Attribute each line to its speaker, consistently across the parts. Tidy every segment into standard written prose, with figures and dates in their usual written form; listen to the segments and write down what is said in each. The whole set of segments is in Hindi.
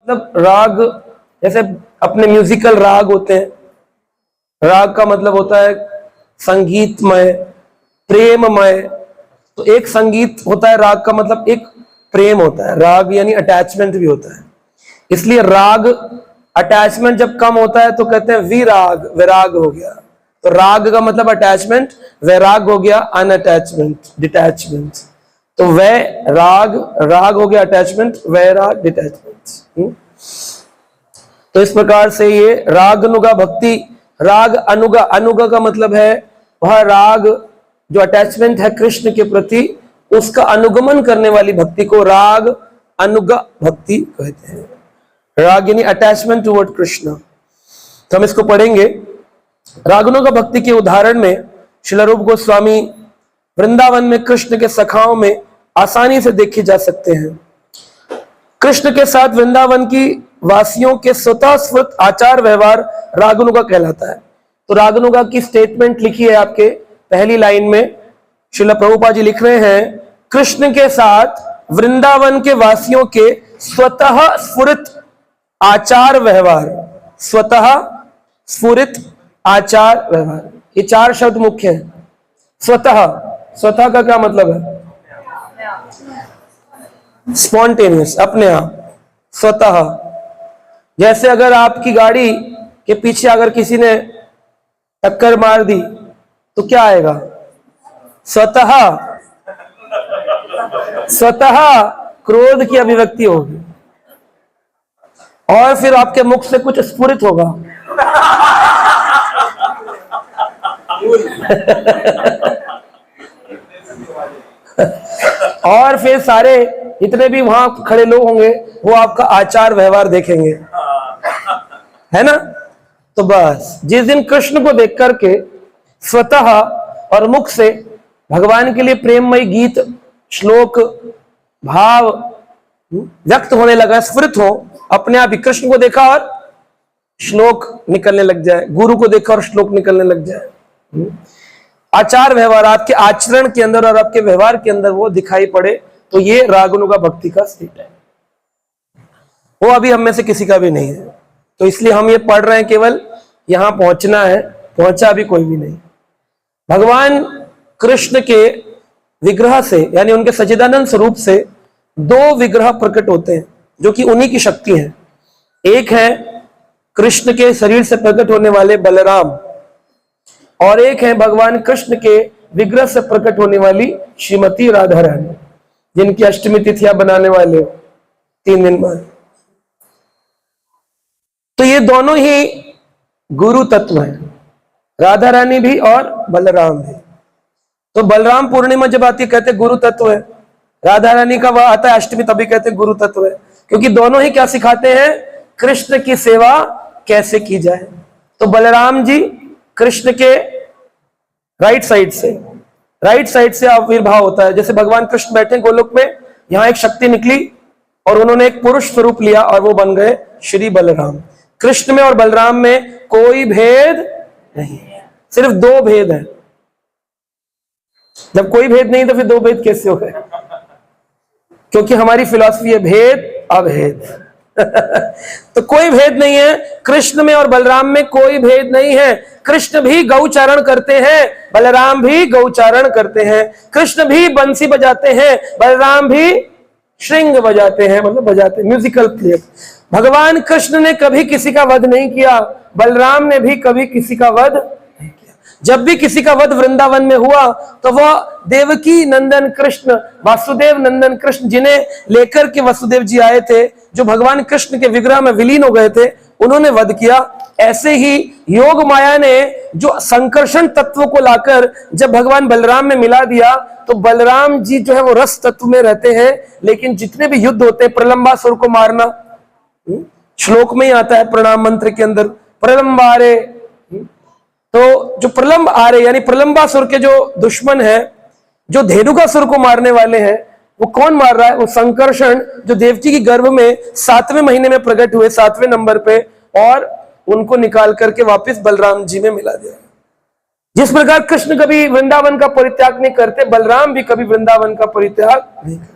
Speaker 1: मतलब राग, जैसे अपने म्यूजिकल राग होते हैं, राग का मतलब होता है संगीतमय, प्रेममय। तो एक संगीत होता है, राग का मतलब एक प्रेम होता है, राग यानी अटैचमेंट भी होता है। इसलिए राग अटैचमेंट जब कम होता है तो कहते हैं विराग, विराग हो गया। तो राग का मतलब अटैचमेंट, वैराग हो गया अनअटैचमेंट, डिटैचमेंट। तो वै राग, राग हो गया अटैचमेंट, वैराग डिटैचमेंट। तो इस प्रकार से ये रागनुगा भक्ति, राग अनुगा, अनुगा का मतलब है वह राग जो अटैचमेंट है कृष्ण के प्रति, उसका अनुगमन करने वाली भक्ति को राग अनुगा भक्ति कहते हैं। राग यानी अटैचमेंट टुवर्ड कृष्ण। तो हम इसको पढ़ेंगे। रागनुगा भक्ति के उदाहरण में श्रील रूप गोस्वामी वृंदावन में कृष्ण के सखाओं में आसानी से देखे जा सकते हैं। कृष्ण के साथ वृंदावन की वासियों के स्वतः स्फूर्त आचार व्यवहार रागनुगा कहलाता है। तो रागनुगा की स्टेटमेंट लिखी है आपके पहली लाइन में, श्रील प्रभुपाद जी लिख रहे हैं, कृष्ण के साथ वृंदावन के वासियों के स्वतः स्फुरित आचार व्यवहार, स्वतः स्फुरित आचार व्यवहार, ये चार शब्द मुख्य हैं। स्वतः, स्वतः का क्या मतलब है? स्पॉन्टेनियस, अपने आप, स्वतः। जैसे अगर आपकी गाड़ी के पीछे अगर किसी ने टक्कर मार दी तो क्या आएगा? स्वतः, स्वतः क्रोध की अभिव्यक्ति होगी और फिर आपके मुख से कुछ स्फुरित होगा। और फिर सारे जितने भी वहां खड़े लोग होंगे वो आपका आचार व्यवहार देखेंगे, है ना? तो बस जिस दिन कृष्ण को देख करके स्वतः और मुख से भगवान के लिए प्रेममय गीत, श्लोक, भाव व्यक्त होने लगा, स्फुरित हो, अपने आप ही कृष्ण को देखा और श्लोक निकलने लग जाए, गुरु को देखा और श्लोक निकलने लग जाए, आचार व्यवहार आपके आचरण के अंदर और आपके व्यवहार के अंदर वो दिखाई पड़े, तो ये रागनुगा भक्ति का स्टेट है। वो अभी हम में से किसी का भी नहीं है, तो इसलिए हम ये पढ़ रहे हैं, केवल यहां पहुंचना है, पहुंचा अभी कोई भी नहीं। भगवान कृष्ण के विग्रह से यानी उनके सच्चिदानंद स्वरूप से दो विग्रह प्रकट होते हैं जो कि उन्हीं की शक्ति है। एक है कृष्ण के शरीर से प्रकट होने वाले बलराम, और एक है भगवान कृष्ण के विग्रह से प्रकट होने वाली श्रीमती राधा रानी, जिनकी अष्टमी तिथियां बनाने वाले 3 दिन बाद। तो ये दोनों ही गुरु तत्व हैं, राधा रानी भी और बलराम भी। तो बलराम पूर्णिमा जब आती है कहते गुरु तत्व है, राधा रानी का वह आता है अष्टमी तभी कहते गुरु तत्व है, क्योंकि दोनों ही क्या सिखाते हैं? कृष्ण की सेवा कैसे की जाए। तो बलराम जी कृष्ण के राइट साइड से आविर्भाव होता है। जैसे भगवान कृष्ण बैठे गोलोक में, यहां एक शक्ति निकली और उन्होंने एक पुरुष स्वरूप लिया और वो बन गए श्री बलराम। कृष्ण में और बलराम में कोई भेद नहीं, सिर्फ 2 भेद है। जब कोई भेद नहीं तो फिर 2 भेद कैसे हो गए? क्योंकि हमारी फिलॉसफी है भेद अभेद। तो कोई भेद नहीं है, कृष्ण में और बलराम में कोई भेद नहीं है। कृष्ण भी गौचारण करते हैं, बलराम भी गौचारण करते हैं। कृष्ण भी बंसी बजाते हैं, बलराम भी श्रृंग बजाते हैं, मतलब बजाते, म्यूजिकल प्लेयर। भगवान कृष्ण ने कभी किसी का वध नहीं किया, बलराम ने भी कभी किसी का वध नहीं किया। जब भी किसी का वध वृंदावन में हुआ तो वह देवकी नंदन कृष्ण, वासुदेव नंदन कृष्ण, जिन्हें लेकर के वसुदेव जी आए थे, जो भगवान कृष्ण के विग्रह में विलीन हो गए थे, उन्होंने वध किया। ऐसे ही योग माया ने जो संकर्षण तत्व को लाकर जब भगवान बलराम में मिला दिया, तो बलराम जी जो है वो रस तत्व में रहते हैं, लेकिन जितने भी युद्ध होते हैं, प्रलंबासुर को मारना श्लोक में ही आता है, प्रणाम मंत्र के अंदर, प्रलंबारे। तो जो प्रलंब आरे यानी प्रलंबासुर के जो दुश्मन है, जो धेनुकासुर को मारने वाले हैं, वो कौन मार रहा है? वो संकर्षण, जो देवकी की गर्भ में 7वें महीने में प्रकट हुए, 7वें नंबर पे, और उनको निकाल करके वापस बलराम जी में मिला दिया। जिस प्रकार कृष्ण कभी वृंदावन का परित्याग नहीं करते, बलराम भी कभी वृंदावन का परित्याग नहीं करते।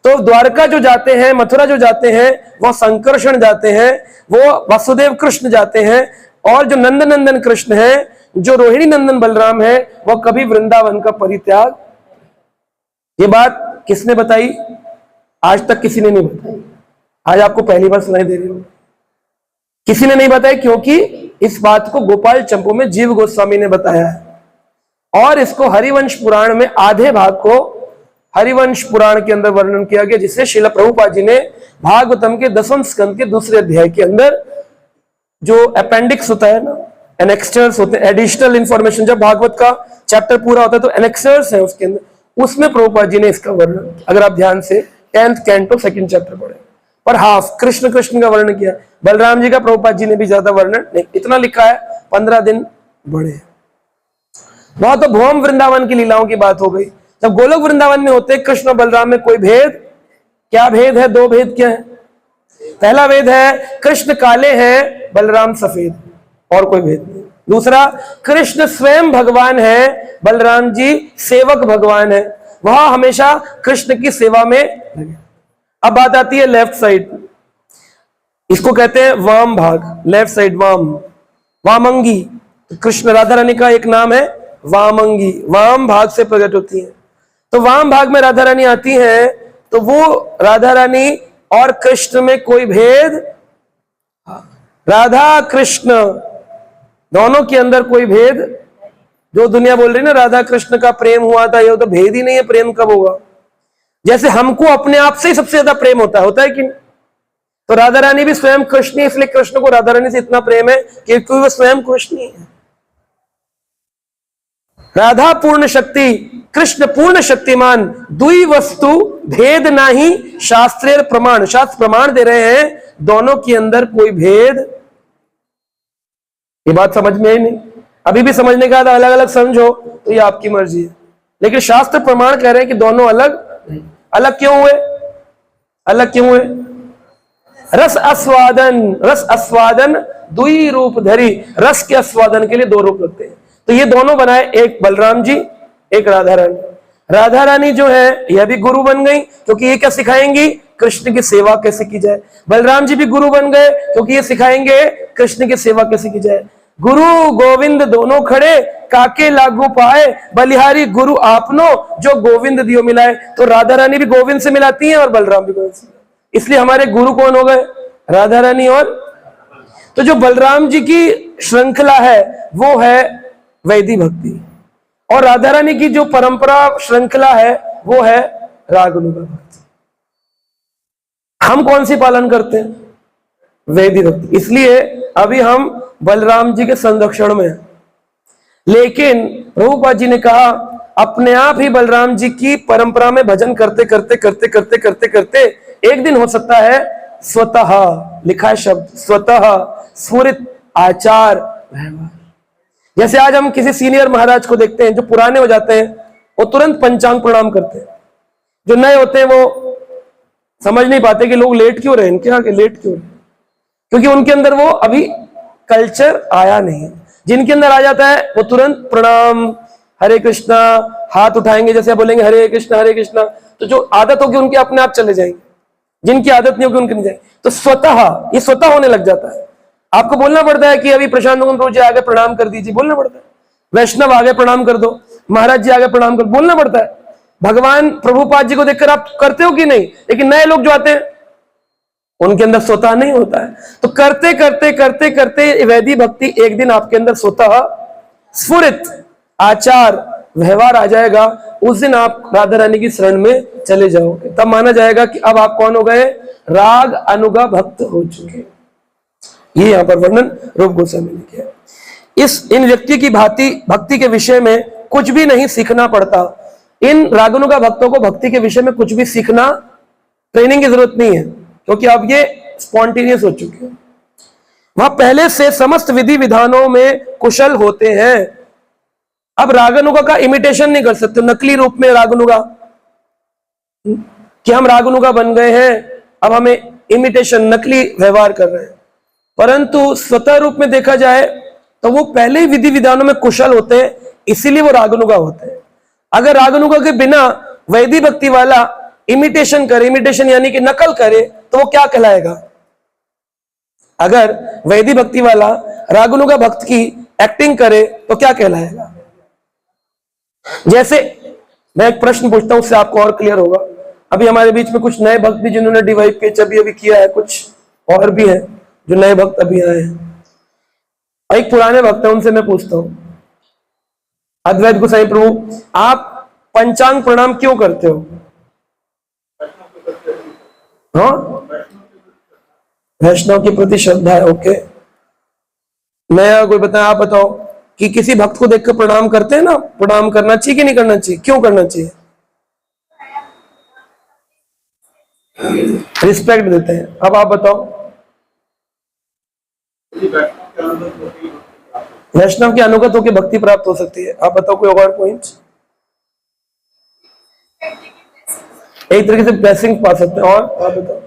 Speaker 1: तो द्वारका जो जाते हैं, मथुरा जो जाते हैं, वो संकर्षण जाते हैं, वो वासुदेव कृष्ण जाते हैं, और जो नंद नंदन कृष्ण है, जो रोहिणी नंदन बलराम है, वो कभी वृंदावन का परित्याग। ये बात किसने बताई? आज तक किसी ने नहीं बताई। आज आपको पहली बार सुनाई दे रही हो। किसी ने नहीं बताया, क्योंकि इस बात को गोपाल चंपू में जीव गोस्वामी ने बताया है, और इसको हरिवंश पुराण में आधे भाग को हरिवंश पुराण के अंदर वर्णन किया गया, जिसे श्रील प्रभुपाद जी ने भागवतम के 10वें स्कंद के दूसरे अध्याय के अंदर जो अपेंडिक्स होता है ना, एनेक्स्टर्स होते हैं, एडिशनल इंफॉर्मेशन, जब भागवत का चैप्टर पूरा होता है तो एनेक्स्टर्स है उसके अंदर, उसमें प्रभुपाद जी ने इसका वर्णन, अगर आप ध्यान से 10th कैंटो 2nd चैप्टर पढ़े, पर हाफ कृष्ण कृष्ण का वर्णन किया। बलराम जी का प्रभुपाद जी ने भी ज्यादा वर्णन नहीं, इतना लिखा है 15 दिन बड़े। वहां तो भुवन वृंदावन की लीलाओं की बात हो गई। जब गोलोक वृंदावन में होते कृष्ण और बलराम में कोई भेद? क्या भेद है? 2 भेद क्या है? पहला भेद है कृष्ण काले हैं, बलराम सफेद, और कोई भेद नहीं। दूसरा, कृष्ण स्वयं भगवान है, बलराम जी सेवक भगवान है, वह हमेशा कृष्ण की सेवा में लगे। अब बात आती है लेफ्ट साइड, इसको कहते हैं वाम भाग, लेफ्ट साइड, वामंगी। कृष्ण राधा रानी का एक नाम है वामंगी, वाम भाग से प्रकट होती है। तो वाम भाग में राधा रानी आती है, तो वो राधा रानी और कृष्ण में कोई भेद? राधा कृष्ण दोनों के अंदर कोई भेद? जो दुनिया बोल रही ना राधा कृष्ण का प्रेम हुआ था, ये तो भेद ही नहीं है। प्रेम कब होगा? जैसे हमको अपने आप से ही सबसे ज्यादा प्रेम होता है कि नहीं? तो राधा रानी भी स्वयं कृष्ण, इसलिए कृष्ण को राधा रानी से इतना प्रेम है क्योंकि वो स्वयं कृष्ण ही है। राधा पूर्ण शक्ति, कृष्ण पूर्ण शक्तिमान, दुई वस्तु भेद नाही शास्त्रेर प्रमाण। शास्त्र प्रमाण दे रहे हैं दोनों के अंदर कोई भेद। ये बात समझ में आई नहीं? अभी भी समझने का अलग अलग समझो तो ये आपकी मर्जी है, लेकिन शास्त्र प्रमाण कह रहे हैं कि दोनों अलग नहीं। अलग क्यों हुए? अलग क्यों हुए? रस आस्वादन दुई रूप धरी। रस के आस्वादन के लिए 2 रूप लगते हैं, तो ये दोनों बनाए, एक बलराम जी, एक राधा रानी। राधा रानी जो है यह भी गुरु बन गई, क्योंकि ये क्या सिखाएंगी? कृष्ण की सेवा कैसे की जाए। बलराम जी भी गुरु बन गए, क्योंकि ये सिखाएंगे कृष्ण की सेवा कैसे की जाए। गुरु गोविंद दोनों खड़े, काके लागू पाए, बलिहारी गुरु आपनो, जो गोविंद दियो मिलाए। तो राधा रानी भी गोविंद से मिलाती है और बलराम भी गोविंद से, इसलिए हमारे गुरु कौन हो गए? राधा रानी। और तो जो बलराम जी की श्रृंखला है वो है वैदी भक्ति, और राधा रानी की जो परंपरा श्रृंखला है वो है रागनुगा भक्ति। हम कौन सी पालन करते हैं? वैदी भक्ति। इसलिए अभी हम बलराम जी के संरक्षण में हैं, लेकिन प्रभुपाद जी ने कहा अपने आप ही बलराम जी की परंपरा में भजन करते करते करते करते करते करते एक दिन हो सकता है स्वतः, लिखा है शब्द स्वतः, स्फुरित आचार व्यवहार। जैसे आज हम किसी सीनियर महाराज को देखते हैं, जो पुराने हो जाते हैं वो तुरंत पंचांग प्रणाम करते हैं, जो नए होते हैं वो समझ नहीं पाते कि लोग लेट क्यों रहे, इनके आगे लेट क्यों रहे, क्योंकि उनके अंदर वो अभी कल्चर आया नहीं। जिनके अंदर आ जाता है वो तुरंत प्रणाम, हरे कृष्णा, हाथ उठाएंगे, जैसे बोलेंगे हरे कृष्णा, तो जो आदत होगी उनके अपने आप चले जाएंगे, जिनकी आदत नहीं होगी उनके नहीं जाएंगे। तो स्वतः ये स्वतः होने लग जाता है। आपको बोलना पड़ता है कि अभी प्रशांत प्रभु जी आगे प्रणाम कर दीजिए, बोलना पड़ता है। वैष्णव आगे प्रणाम कर दो, महाराज जी आगे प्रणाम कर, बोलना पड़ता है। भगवान प्रभुपाद जी को देखकर आप करते हो कि नहीं? लेकिन नए लोग जो आते हैं उनके अंदर स्वतः नहीं होता है। तो करते करते करते करते वैदी भक्ति एक दिन आपके अंदर स्वतः स्फुरित आचार व्यवहार आ जाएगा। उस दिन आप राधा रानी की शरण में चले जाओगे, तब माना जाएगा कि अब आप कौन हो गए? राग अनुगा भक्त हो चुके। ये यहां पर वर्णन रूप गोस्वामी ने किया। इन व्यक्ति की भक्ति के विषय में कुछ भी नहीं सीखना पड़ता। इन रागानुगा भक्तों को भक्ति के विषय में कुछ भी सीखना, ट्रेनिंग की जरूरत नहीं है, क्योंकि अब ये स्पॉन्टेनियस हो चुके हैं। वह पहले से समस्त विधि विधानों में कुशल होते हैं। अब रागानुगा का इमिटेशन नहीं कर सकते, नकली रूप में रागानुगा, कि हम रागानुगा बन गए हैं, अब हमें इमिटेशन, नकली व्यवहार कर रहे हैं। परंतु स्वतः रूप में देखा जाए तो वो पहले ही विधि विधानों में कुशल होते हैं, इसीलिए वो रागानुगा होते हैं। अगर रागानुगा के बिना वैदी भक्ति वाला इमिटेशन करे, इमिटेशन यानी कि नकल करे, तो वो क्या कहलाएगा? अगर वैदिक भक्ति वाला रागनुगा भक्त की एक्टिंग करे तो क्या कहलाएगा? जैसे मैं एक प्रश्न पूछता हूं, उससे आपको और क्लियर होगा। अभी हमारे बीच में कुछ नए भक्त भी जिन्होंने डिवाइड पेज अभी किया है, कुछ और भी है जो नए भक्त अभी आए हैं। एक पुराने भक्त है, उनसे मैं पूछता हूं, अद्वैत गोसाई प्रभु, आप पंचांग प्रणाम क्यों करते हो? हाँ, वैष्णव के प्रति श्रद्धा है। ओके, मैं कोई बताए, आप बताओ कि किसी भक्त को देखकर प्रणाम करते हैं ना, प्रणाम करना चाहिए कि नहीं करना चाहिए? क्यों करना चाहिए? रिस्पेक्ट देते हैं। अब आप बताओ। वैष्णव के अनुगत होकर भक्ति प्राप्त हो सकती है। आप बताओ कोई और पॉइंट्स? एक तरीके से ब्लेसिंग पा सकते हैं। और आप बताओ।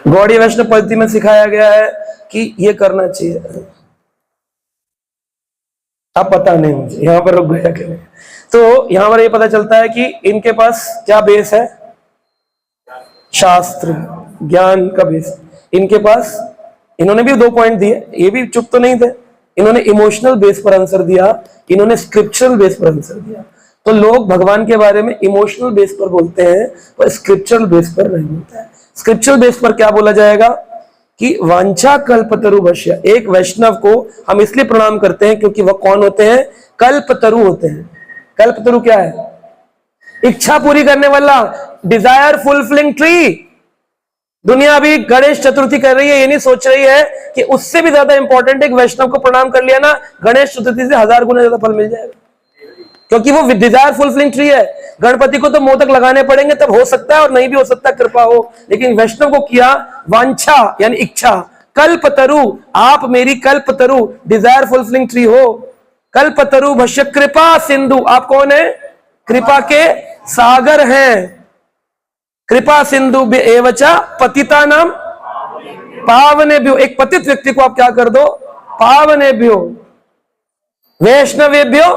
Speaker 1: गौड़ीय वैष्णव पद्धति में सिखाया गया है कि ये करना चाहिए। अब पता नहीं मुझे, यहां पर रुक गया क्या? तो यहां पर ये पता चलता है कि इनके पास क्या बेस है? शास्त्र ज्ञान का बेस इनके पास। इन्होंने भी 2 पॉइंट दिए, ये भी चुप तो नहीं थे। इन्होंने इमोशनल बेस पर आंसर दिया, इन्होंने स्क्रिप्चरल बेस पर आंसर दिया। तो लोग भगवान के बारे में इमोशनल बेस पर बोलते हैं, तो स्क्रिप्चरल बेस पर नहीं बोलते हैं। स्क्रिप्चरल बेस पर क्या बोला जाएगा कि वांछा कल्पतरु भष्य। एक वैष्णव को हम इसलिए प्रणाम करते हैं क्योंकि वह कौन होते हैं? कल्पतरु होते हैं। कल्पतरु क्या है? इच्छा पूरी करने वाला, डिजायर फुलफिलिंग ट्री। दुनिया अभी गणेश चतुर्थी कर रही है, ये नहीं सोच रही है कि उससे भी ज्यादा इंपॉर्टेंट एक वैष्णव को प्रणाम कर लिया ना, गणेश चतुर्थी से 1000 गुना ज्यादा फल मिल जाएगा, क्योंकि वो डिजायर फुलफिलिंग ट्री है। गणपति को तो मोदक लगाने पड़ेंगे, तब हो सकता है, और नहीं भी हो सकता, कृपा हो। लेकिन वैष्णव को किया वांछा यानी इच्छा, कल्पतरु, आप मेरी कल्पतरु, डिजायर फुलफिलिंग ट्री हो। कल्पतरु भष्य कृपा सिंधु, आप कौन है? कृपा के सागर हैं। कृपा सिंधु एवचा पतिता नाम पावनेभ्यो। एक पतित व्यक्ति को आप क्या कर दो? पावनेभ्यो। वैष्णवेभ्यो।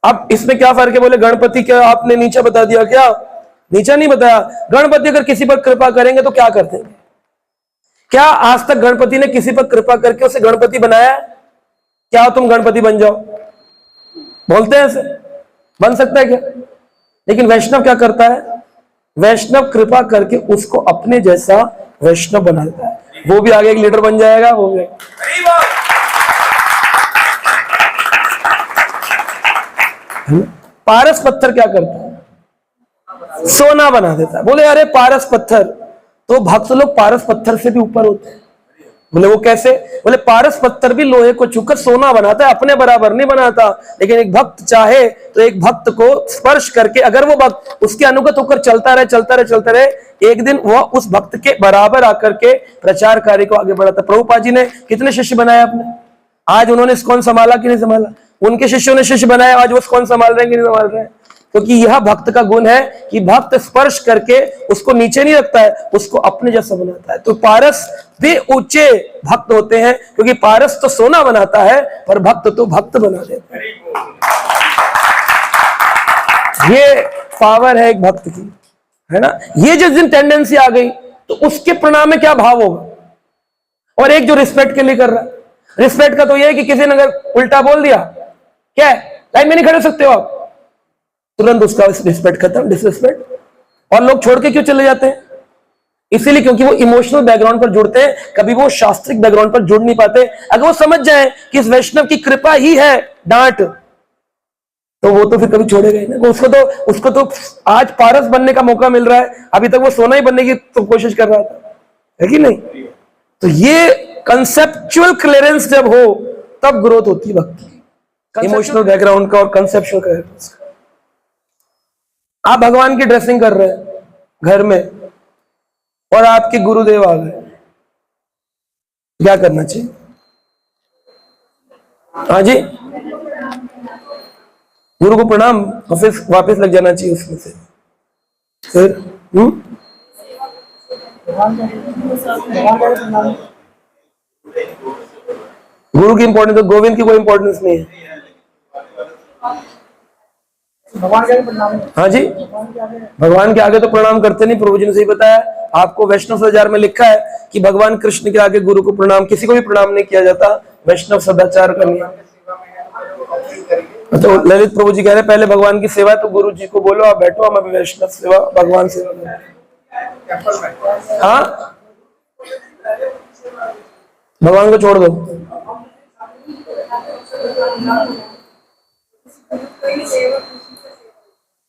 Speaker 1: अब इसमें क्या फर्क है? बोले गणपति क्या आपने नीचा बता दिया क्या? नीचा नहीं बताया। गणपति अगर किसी पर कृपा करेंगे तो क्या करते हैं? क्या आज तक गणपति ने किसी पर कृपा करके उसे गणपति बनाया? क्या तुम गणपति बन जाओ? बोलते हैं ऐसे? बन सकता है क्या? लेकिन वैष्णव क्या करता है? वैष्णव कृपा करके उसको अपने जैसा वैष्णव बनाता है। वो भी आगे एक लीडर बन जाएगा। वो भी पारस पत्थर क्या करता है? सोना बना देता है। बोले अरे पारस पत्थर, तो भक्त लोग पारस पत्थर से भी ऊपर होते हैं। बोले वो कैसे? बोले पारस पत्थर भी लोहे को छूकर सोना बनाता है, अपने बराबर नहीं बनाता। लेकिन एक भक्त चाहे तो एक भक्त को स्पर्श करके, अगर वो भक्त उसके अनुगत होकर चलता रहे चलता रहे चलता रहे, एक दिन वह उस भक्त के बराबर आकर के प्रचार कार्य को आगे बढ़ाता। प्रभुपाद जी ने कितने शिष्य बनाए अपने? आज उन्होंने इस्कॉन संभाला कि नहीं संभाला? उनके शिष्यों ने शिष्य बनाए, आज वो इस्कॉन संभाल रहे हैं कि नहीं संभाल रहे हैं? क्योंकि यह भक्त का गुण है कि भक्त स्पर्श करके उसको नीचे नहीं रखता है, उसको अपने जैसा बनाता है। तो पारस भी ऊंचे भक्त होते हैं, क्योंकि पारस तो सोना बनाता है, पर भक्त तो भक्त बना देता है। ये पावर है एक भक्त की, है ना। ये जिस दिन टेंडेंसी आ गई तो उसके प्रणाम में क्या भाव होगा? और एक जो रिस्पेक्ट के लिए कर रहा है, रिस्पेक्ट का तो यह है कि किसी ने अगर उल्टा बोल दिया, क्या है, लाइन में नहीं खड़े हो सकते हो आप, तुरंत उसका रिस्पेक्ट खत्म, डिसरिस्पेक्ट। और लोग छोड़ के क्यों चले जाते हैं? इसीलिए क्योंकि वो इमोशनल बैकग्राउंड पर जुड़ते हैं, कभी वो शास्त्रिक बैकग्राउंड पर जुड़ नहीं पाते। अगर वो समझ जाए कि इस वैष्णव की कृपा ही है डांट, तो वो तो फिर कभी छोड़ेगा ही ना। उसको तो आज पारस बनने का मौका मिल रहा है, अभी तक वो सोना ही बनने की तो कोशिश कर रहा था, है कि नहीं? तो ये कंसेप्चुअल क्लियरेंस जब हो तब ग्रोथ होती है भक्ति की, इमोशनल बैकग्राउंड का और कंसेप्चुअल क्लियरेंस का। आप भगवान की ड्रेसिंग कर रहे हैं घर में और आपके गुरुदेव आ गए, क्या करना चाहिए? हाँ जी, गुरु को प्रणाम, ऑफिस वापस लग जाना चाहिए उसमें से। फिर गुरु की इंपॉर्टेंस तो गोविंद की कोई इंपॉर्टेंस नहीं है।
Speaker 2: भगवान के आगे प्रणाम।
Speaker 1: हाँ जी, भगवान के आगे तो प्रणाम करते नहीं, प्रभु जी ने सही बताया। आपको वैष्णव सदाचार में लिखा है कि भगवान कृष्ण के आगे गुरु को प्रणाम, किसी को भी प्रणाम नहीं किया जाता, वैष्णव सदाचार का नियम। तो ललित प्रभु जी कह रहे पहले भगवान की सेवा, तो गुरु जी को बोलो आप बैठो, हम अभी वैष्णव सेवा भगवान सेवा करें। हाँ, भगवान को छोड़ दो।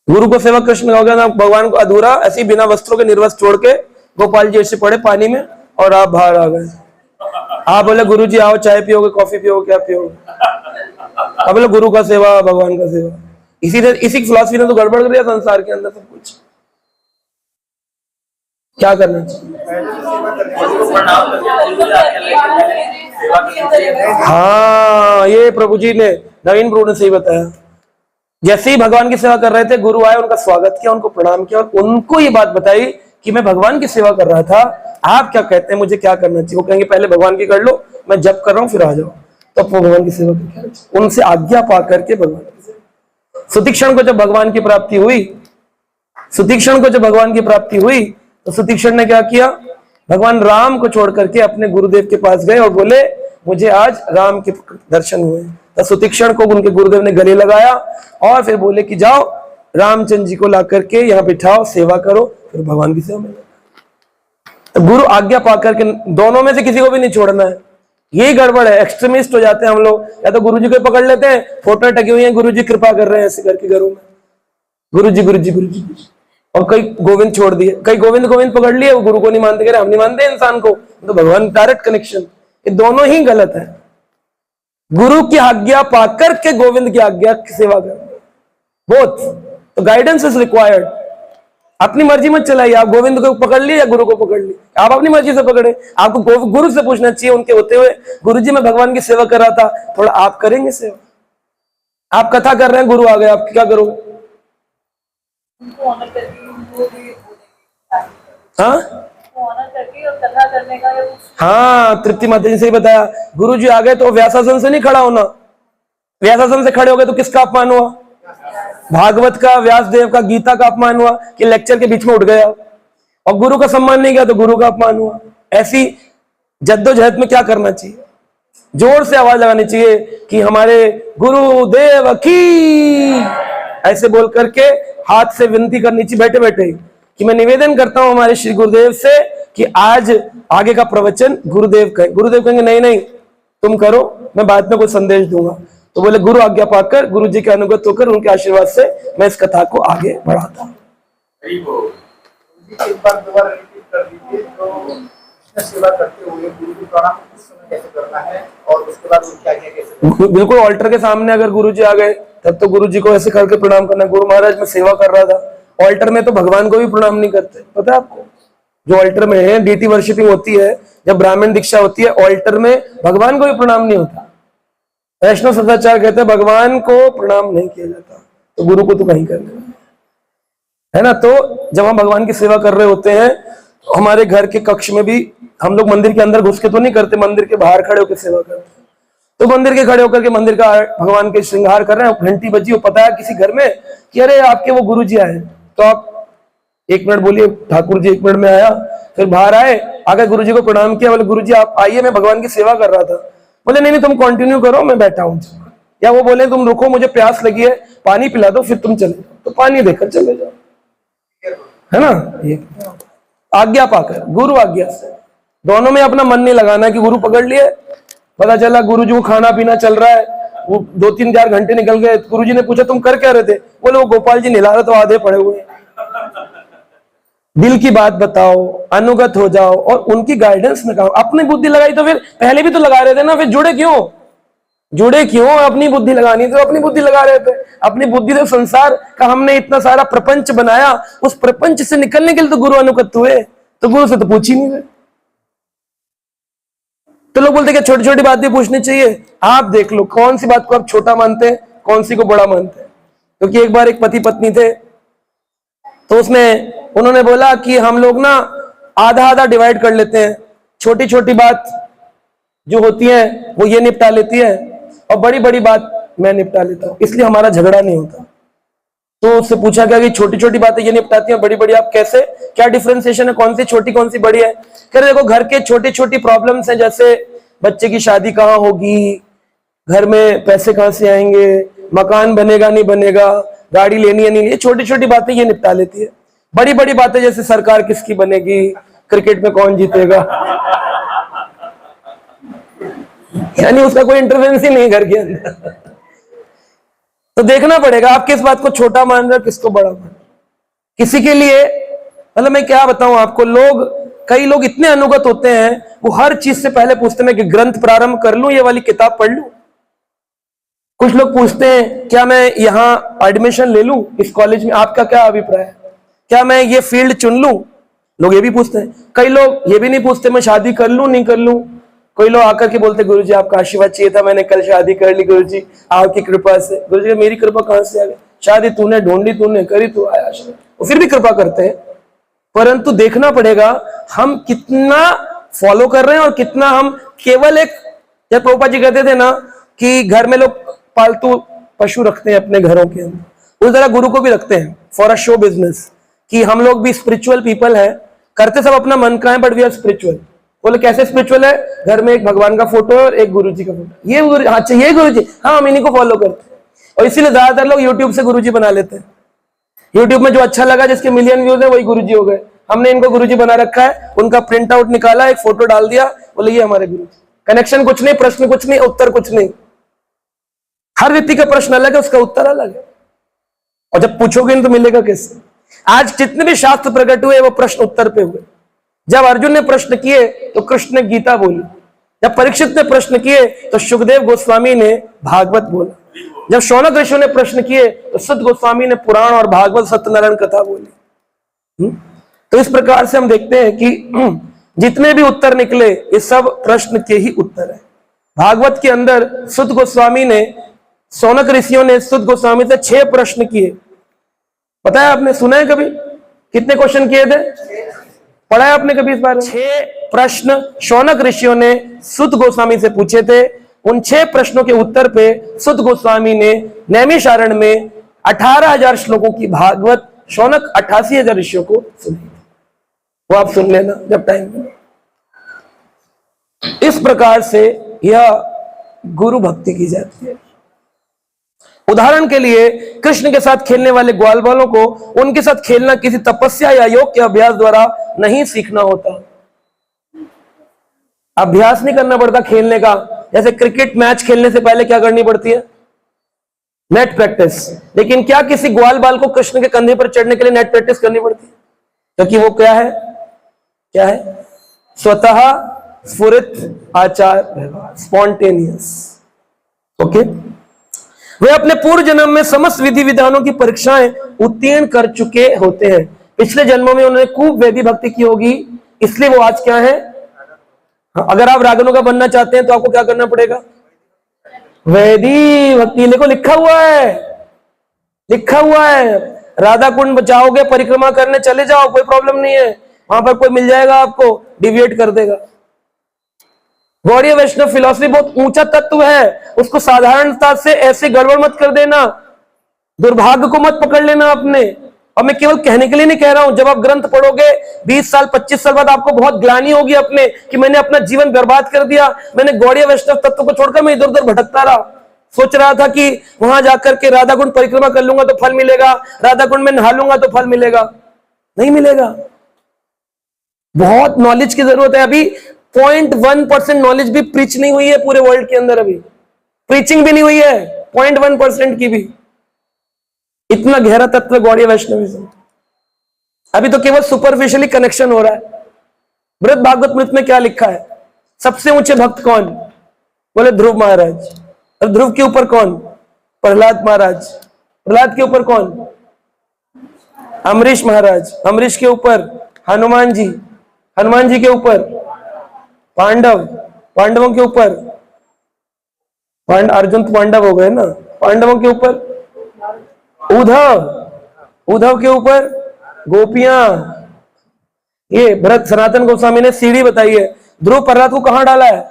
Speaker 1: गुरु को सेवा कृष्ण का ना, भगवान को अधूरा ऐसी बिना वस्त्रों के निर्वस्त्र छोड़ के गोपाल जी ऐसे पड़े पानी में और आप बाहर आ गए। आप बोले गुरु जी आओ, चाय पियोगे, कॉफी पियोगे, क्या पियोगे? अब बोले गुरु का सेवा, भगवान का सेवा। इसी फिलॉसफी ने तो गड़बड़ कर दिया संसार के अंदर सब कुछ। क्या करना चाहिए? हाँ, ये प्रभु जी ने, नवीन प्रभु ने सही बताया। जैसे ही भगवान की सेवा कर रहे थे, गुरु आए, उनका स्वागत किया, उनको प्रणाम किया और उनको ये बात बताई कि मैं भगवान की सेवा कर रहा था, आप क्या कहते हैं, मुझे क्या करना चाहिए? वो कहेंगे पहले भगवान की कर लो, मैं जप कर रहा हूँ, फिर आ जाओ। तब वो भगवान की सेवा करके उनसे आज्ञा पा करके भगवान की सेवा। सुतीक्षण को जब भगवान की प्राप्ति हुई, सुतीक्षण को जब भगवान की प्राप्ति हुई, तो सुतीक्षण ने क्या किया? भगवान राम को छोड़ करके अपने गुरुदेव के पास गए और बोले मुझे आज राम के दर्शन हुए। तो सुतीक्षण को उनके गुरुदेव ने गले लगाया और फिर बोले कि जाओ रामचंद्र जी को ला करके यहाँ बिठाओ, सेवा करो, फिर भगवान की सेवा में। तो गुरु आज्ञा पा करके, दोनों में से किसी को भी नहीं छोड़ना है। यही गड़बड़ है, एक्सट्रीमिस्ट हो जाते हैं हम लोग। या तो गुरु जी को पकड़ लेते हैं, फोटो टकी हुई है, गुरु जी कृपा कर रहे हैं ऐसे करके घरों में, गुरु जी गुरु जी गुरु जी। और कई गोविंद छोड़ दिए, कई गोविंद गोविंद पकड़ लिए, वो गुरु को नहीं मानते, कह रहे हम नहीं मानते इंसान को, तो भगवान डायरेक्ट कनेक्शन। ये दोनों ही गलत है। गुरु की आज्ञा पाकर के गोविंद की आज्ञा की सेवा करना, बोथ। तो गाइडेंस इज रिक्वायर्ड। अपनी मर्जी मत चलाइए, आप गोविंद को पकड़ लिए या गुरु को पकड़ लिए, आप अपनी मर्जी से पकड़े। आपको गुरु से पूछना चाहिए उनके होते हुए, गुरु जी मैं भगवान की सेवा कर रहा था, थोड़ा आप करेंगे सेवा? आप कथा कर रहे हैं, गुरु आ गए, आप क्या करोगे? हाँ, तृप्ति माता जी से ही बताया, गुरु जी आ गए तो व्यासासन से नहीं खड़ा होना। व्यासासन से खड़े हो गए तो किसका अपमान हुआ? भागवत का, व्यास देव का, गीता का अपमान हुआ कि लेक्चर के बीच में उठ गया। और गुरु का सम्मान नहीं किया तो गुरु का अपमान हुआ। ऐसी जद्दोजहद में क्या करना चाहिए? जोर से आवाज लगानी चाहिए कि हमारे गुरुदेव की, ऐसे बोल करके हाथ से विनती करनी चाहिए बैठे बैठे ही कि मैं निवेदन करता हूं हमारे श्री गुरुदेव से कि आज आगे का प्रवचन गुरुदेव कहें। गुरुदेव कहेंगे नहीं नहीं तुम करो, मैं बाद में कोई संदेश दूंगा। तो बोले गुरु आज्ञा पाकर, गुरु जी के अनुगत होकर, उनके आशीर्वाद से मैं इस कथा को आगे बढ़ाता हूँ।
Speaker 2: सेवा करते हुए गुरु को प्रणाम उस समय कैसे करना है और उसके बाद उनकी आज्ञा कैसे?
Speaker 1: बिल्कुल ऑल्टर के सामने अगर गुरु जी आ गए तब तो गुरु जी को ऐसे करके प्रणाम करना। गुरु महाराज मैं सेवा कर रहा था, ऑल्टर में तो भगवान को भी प्रणाम नहीं करते, पता है आपको? जो ऑल्टर में है, डीटी वर्शिपिंग होती है, जब ब्राह्मण दीक्षा होती है, ऑल्टर में भगवान को भी प्रणाम नहीं होता। वैष्णव सदाचार कहते हैं भगवान को प्रणाम नहीं किया जाता, तो गुरु को तो कहीं करना है ना। तो जब हम भगवान की सेवा कर रहे होते हैं तो हमारे घर के कक्ष में भी हम लोग मंदिर के अंदर घुस के तो नहीं करते, मंदिर के बाहर खड़े होकर सेवा करते हैं। तो मंदिर के खड़े होकर के मंदिर का भगवान के श्रृंगार कर रहे हैं, घंटी बजी, वो पता है किसी घर में कि अरे आपके वो गुरु जी आए, तो आप 1 मिनट बोलिए ठाकुर जी 1 मिनट में आया, फिर बाहर आए, आगे गुरु जी को प्रणाम किया, बोले गुरु जी आप आइए मैं भगवान की सेवा कर रहा था। बोले नहीं नहीं तुम कंटिन्यू करो, मैं बैठा हूं। या वो बोले तुम रुको, मुझे प्यास लगी है, पानी पिला दो, फिर तुम चले जाओ, तो पानी देकर चले जाओ, है ना। ये आज्ञा पाकर, गुरु आज्ञा से। दोनों में अपना मन नहीं लगाना कि गुरु पकड़ लिए, पता चला गुरु जी को खाना पीना चल रहा है, वो 2-3-4 घंटे निकल गए, गुरु जी ने पूछा तुम कर क्या रहे थे? बोले वो गोपाल जी नहला रहे तो आधे पड़े हुए। दिल की बात बताओ, अनुगत हो जाओ और उनकी गाइडेंस में काम। अपनी बुद्धि लगाई तो फिर पहले भी तो लगा रहे थे ना, फिर जुड़े क्यों? जुड़े क्यों? अपनी बुद्धि लगानी तो अपनी बुद्धि लगा रहे थे। अपनी बुद्धि से संसार का हमने इतना सारा प्रपंच बनाया, उस प्रपंच से निकलने के लिए तो गुरु अनुगत हुए, तो गुरु से तो पूछ ही नहीं रहे। तो लोग बोलते कि छोटी छोटी बात भी पूछनी चाहिए। आप देख लो कौन सी बात को आप छोटा मानते हैं, कौन सी को बड़ा मानते हैं। क्योंकि एक बार एक पति पत्नी थे, तो उसमें उन्होंने बोला कि हम लोग ना आधा आधा डिवाइड कर लेते हैं, छोटी छोटी बात जो होती है वो ये निपटा लेती है और बड़ी बड़ी बात मैं निपटा लेता हूं, इसलिए हमारा झगड़ा नहीं होता। तो उससे पूछा गया कि छोटी छोटी बातें ये निपटाती हैं, बड़ी बड़ी आप कैसे, क्या डिफरेंशिएशन है, कौन सी छोटी कौन सी बड़ी है? कह रहे देखो घर के छोटी छोटी प्रॉब्लम्स हैं, जैसे बच्चे की शादी कहाँ होगी, घर में पैसे कहाँ से आएंगे, मकान बनेगा नहीं बनेगा, गाड़ी लेनी है नहीं, ये छोटी छोटी बातें ये निपटा लेती है। बड़ी बड़ी बातें जैसे सरकार किसकी बनेगी, क्रिकेट में कौन जीतेगा, यानी उसका कोई इंटरवेंस ही नहीं घर के अंदर। तो देखना पड़ेगा आप किस बात को छोटा मान रहे हो, किसको बड़ा मान रहे हो। किसी के लिए मतलब मैं क्या बताऊं आपको, कई लोग इतने अनुगत होते हैं, वो हर चीज से पहले पूछते हैं कि ग्रंथ प्रारंभ कर लूं, ये वाली किताब पढ़ लूं। कुछ लोग पूछते हैं क्या मैं यहां एडमिशन ले लूं इस कॉलेज में, आपका क्या अभिप्राय है, क्या मैं ये फील्ड चुन लूं, लोग ये भी पूछते हैं। कई लोग ये भी नहीं पूछते मैं शादी कर लूं नहीं कर लूं। कोई लोग आकर के बोलते गुरुजी आपका आशीर्वाद चाहिए था, मैंने कल शादी कर ली गुरुजी आपकी कृपा से। गुरुजी मेरी कृपा कहां से आ गई, शादी तूने ढूंढी, तूने करी, तू आया आशीर्वाद। वो फिर भी कृपा करते हैं, परंतु देखना पड़ेगा हम कितना फॉलो कर रहे हैं और कितना हम केवल एक, जब प्रभुपाद जी कहते थे ना कि घर में लोग पालतू पशु रखते हैं अपने घरों के अंदर, उस तरह गुरु को भी रखते हैं फॉर अ शो बिजनेस, कि हम लोग भी स्पिरिचुअल पीपल है, करते सब अपना मन का है बट वी आर स्पिरिचुअल। बोले कैसे स्पिरिचुअल है, घर में एक भगवान का फोटो है और एक गुरु जी का फोटो, ये गुरु, अच्छा ये गुरु जी, हाँ हम इन्हीं को फॉलो करते हैं। और इसीलिए ज्यादातर लोग यूट्यूब से गुरु जी बना लेते हैं, यूट्यूब में जो अच्छा लगा जिसके मिलियन व्यूज है वही गुरु जी हो गए। हमने इनको गुरु जी बना रखा है, उनका प्रिंट आउट निकाला, एक फोटो डाल दिया, बोले ये हमारे गुरु जी। कनेक्शन कुछ नहीं, प्रश्न कुछ नहीं, उत्तर कुछ नहीं। हर व्यक्ति का प्रश्न अलग है, उसका उत्तर अलग है, और जब पूछोगे नहीं तो मिलेगा कैसे। आज जितने भी शास्त्र प्रकट हुए वो प्रश्न उत्तर पे हुए। जब अर्जुन ने प्रश्न किए तो कृष्ण ने गीता बोली, जब परीक्षित ने प्रश्न किए तो सुखदेव गोस्वामी ने भागवत बोला, जब शौनक ऋषि ने प्रश्न किए तो सुत गोस्वामी ने पुराण और भागवत सत्यनारायण कथा बोली। तो इस प्रकार से हम देखते हैं कि जितने भी उत्तर निकले ये सब प्रश्न के ही उत्तर है। भागवत के अंदर सुत गोस्वामी ने, शौनक ऋषियों ने सुत गोस्वामी से 6 प्रश्न किए। पता है आपने, सुना है कभी कितने क्वेश्चन किए थे, पढ़ा है आपने कभी इस बारे में? 6 प्रश्न शौनक ऋषियों ने सुत गोस्वामी से पूछे थे। उन 6 प्रश्नों के उत्तर पे सुत गोस्वामी ने नैमिषारण्य में 18,000 श्लोकों की भागवत शौनक 88,000 ऋषियों को सुनाई। वो आप सुन लेना जब टाइम मिले। इस प्रकार से यह गुरु भक्ति की जाती है। उदाहरण के लिए कृष्ण के साथ खेलने वाले ग्वाल बालों को उनके साथ खेलना किसी तपस्या या योग के अभ्यास द्वारा नहीं सीखना होता। अभ्यास नहीं करना पड़ता खेलने का। जैसे क्रिकेट मैच खेलने से पहले क्या करनी पड़ती है, नेट प्रैक्टिस। लेकिन क्या किसी ग्वाल बाल को कृष्ण के कंधे पर चढ़ने के लिए नेट प्रैक्टिस करनी पड़ती है? क्योंकि वो क्या है, क्या है, स्वतः स्फुरित आचार व्यवहार, स्पॉन्टेनियस। ओके, वे अपने पूर्व जन्म में समस्त विधि विधानों की परीक्षाएं उत्तीर्ण कर चुके होते हैं। पिछले जन्मों में उन्होंने खूब वैदिक भक्ति की होगी, इसलिए वो आज क्या है। अगर आप रागनों का बनना चाहते हैं तो आपको क्या करना पड़ेगा, वैदिक भक्ति। देखो लिखा हुआ है, लिखा हुआ है, राधा कुंड जाओगे परिक्रमा करने चले जाओ, कोई प्रॉब्लम नहीं है, वहां पर कोई मिल जाएगा आपको, डिविएट कर देगा। गौड़ीय वैष्णव फिलॉसफी बहुत ऊंचा तत्व है, उसको साधारणता से ऐसे गड़बड़ मत कर देना, दुर्भाग्य को मत पकड़ लेना अपने। और मैं केवल कहने के लिए नहीं कह रहा हूं, जब आप ग्रंथ पढ़ोगे 20 साल 25 साल बाद आपको बहुत ग्लानि होगी अपने कि मैंने अपना जीवन बर्बाद कर दिया, मैंने गौड़ीय वैष्णव तत्व को छोड़कर मैं इधर उधर भटकता रहा, सोच रहा था कि वहां जाकर के राधा कुंड परिक्रमा कर लूंगा तो फल मिलेगा, राधा कुंड में नहा लूंगा तो फल मिलेगा। नहीं मिलेगा। बहुत नॉलेज की जरूरत है। अभी 0.1% नॉलेज भी प्रीच नहीं हुई है पूरे वर्ल्ड के अंदर, अभी प्रीचिंग भी नहीं हुई है 0.1% की भी। इतना गहरा तत्व गौड़ीय वैष्णविज्म। अभी तो केवल सुपरफिशियली कनेक्शन हो रहा है। बृहद भागवत मृत में क्या लिखा है, सबसे ऊंचे भक्त कौन, बोले ध्रुव महाराज। और ध्रुव के ऊपर कौन, प्रहलाद महाराज। प्रहलाद के ऊपर कौन, अमरीश महाराज। अमरीश के ऊपर हनुमान जी। हनुमान जी के ऊपर पांडव। पांडवों के ऊपर अर्जुन तो पांडव हो गए ना। पांडवों के ऊपर उद्धव। उद्धव के ऊपर गोपियां। ये भरत सनातन गोस्वामी ने सीढ़ी बताई है। ध्रुव प्रहलाद को कहां डाला है,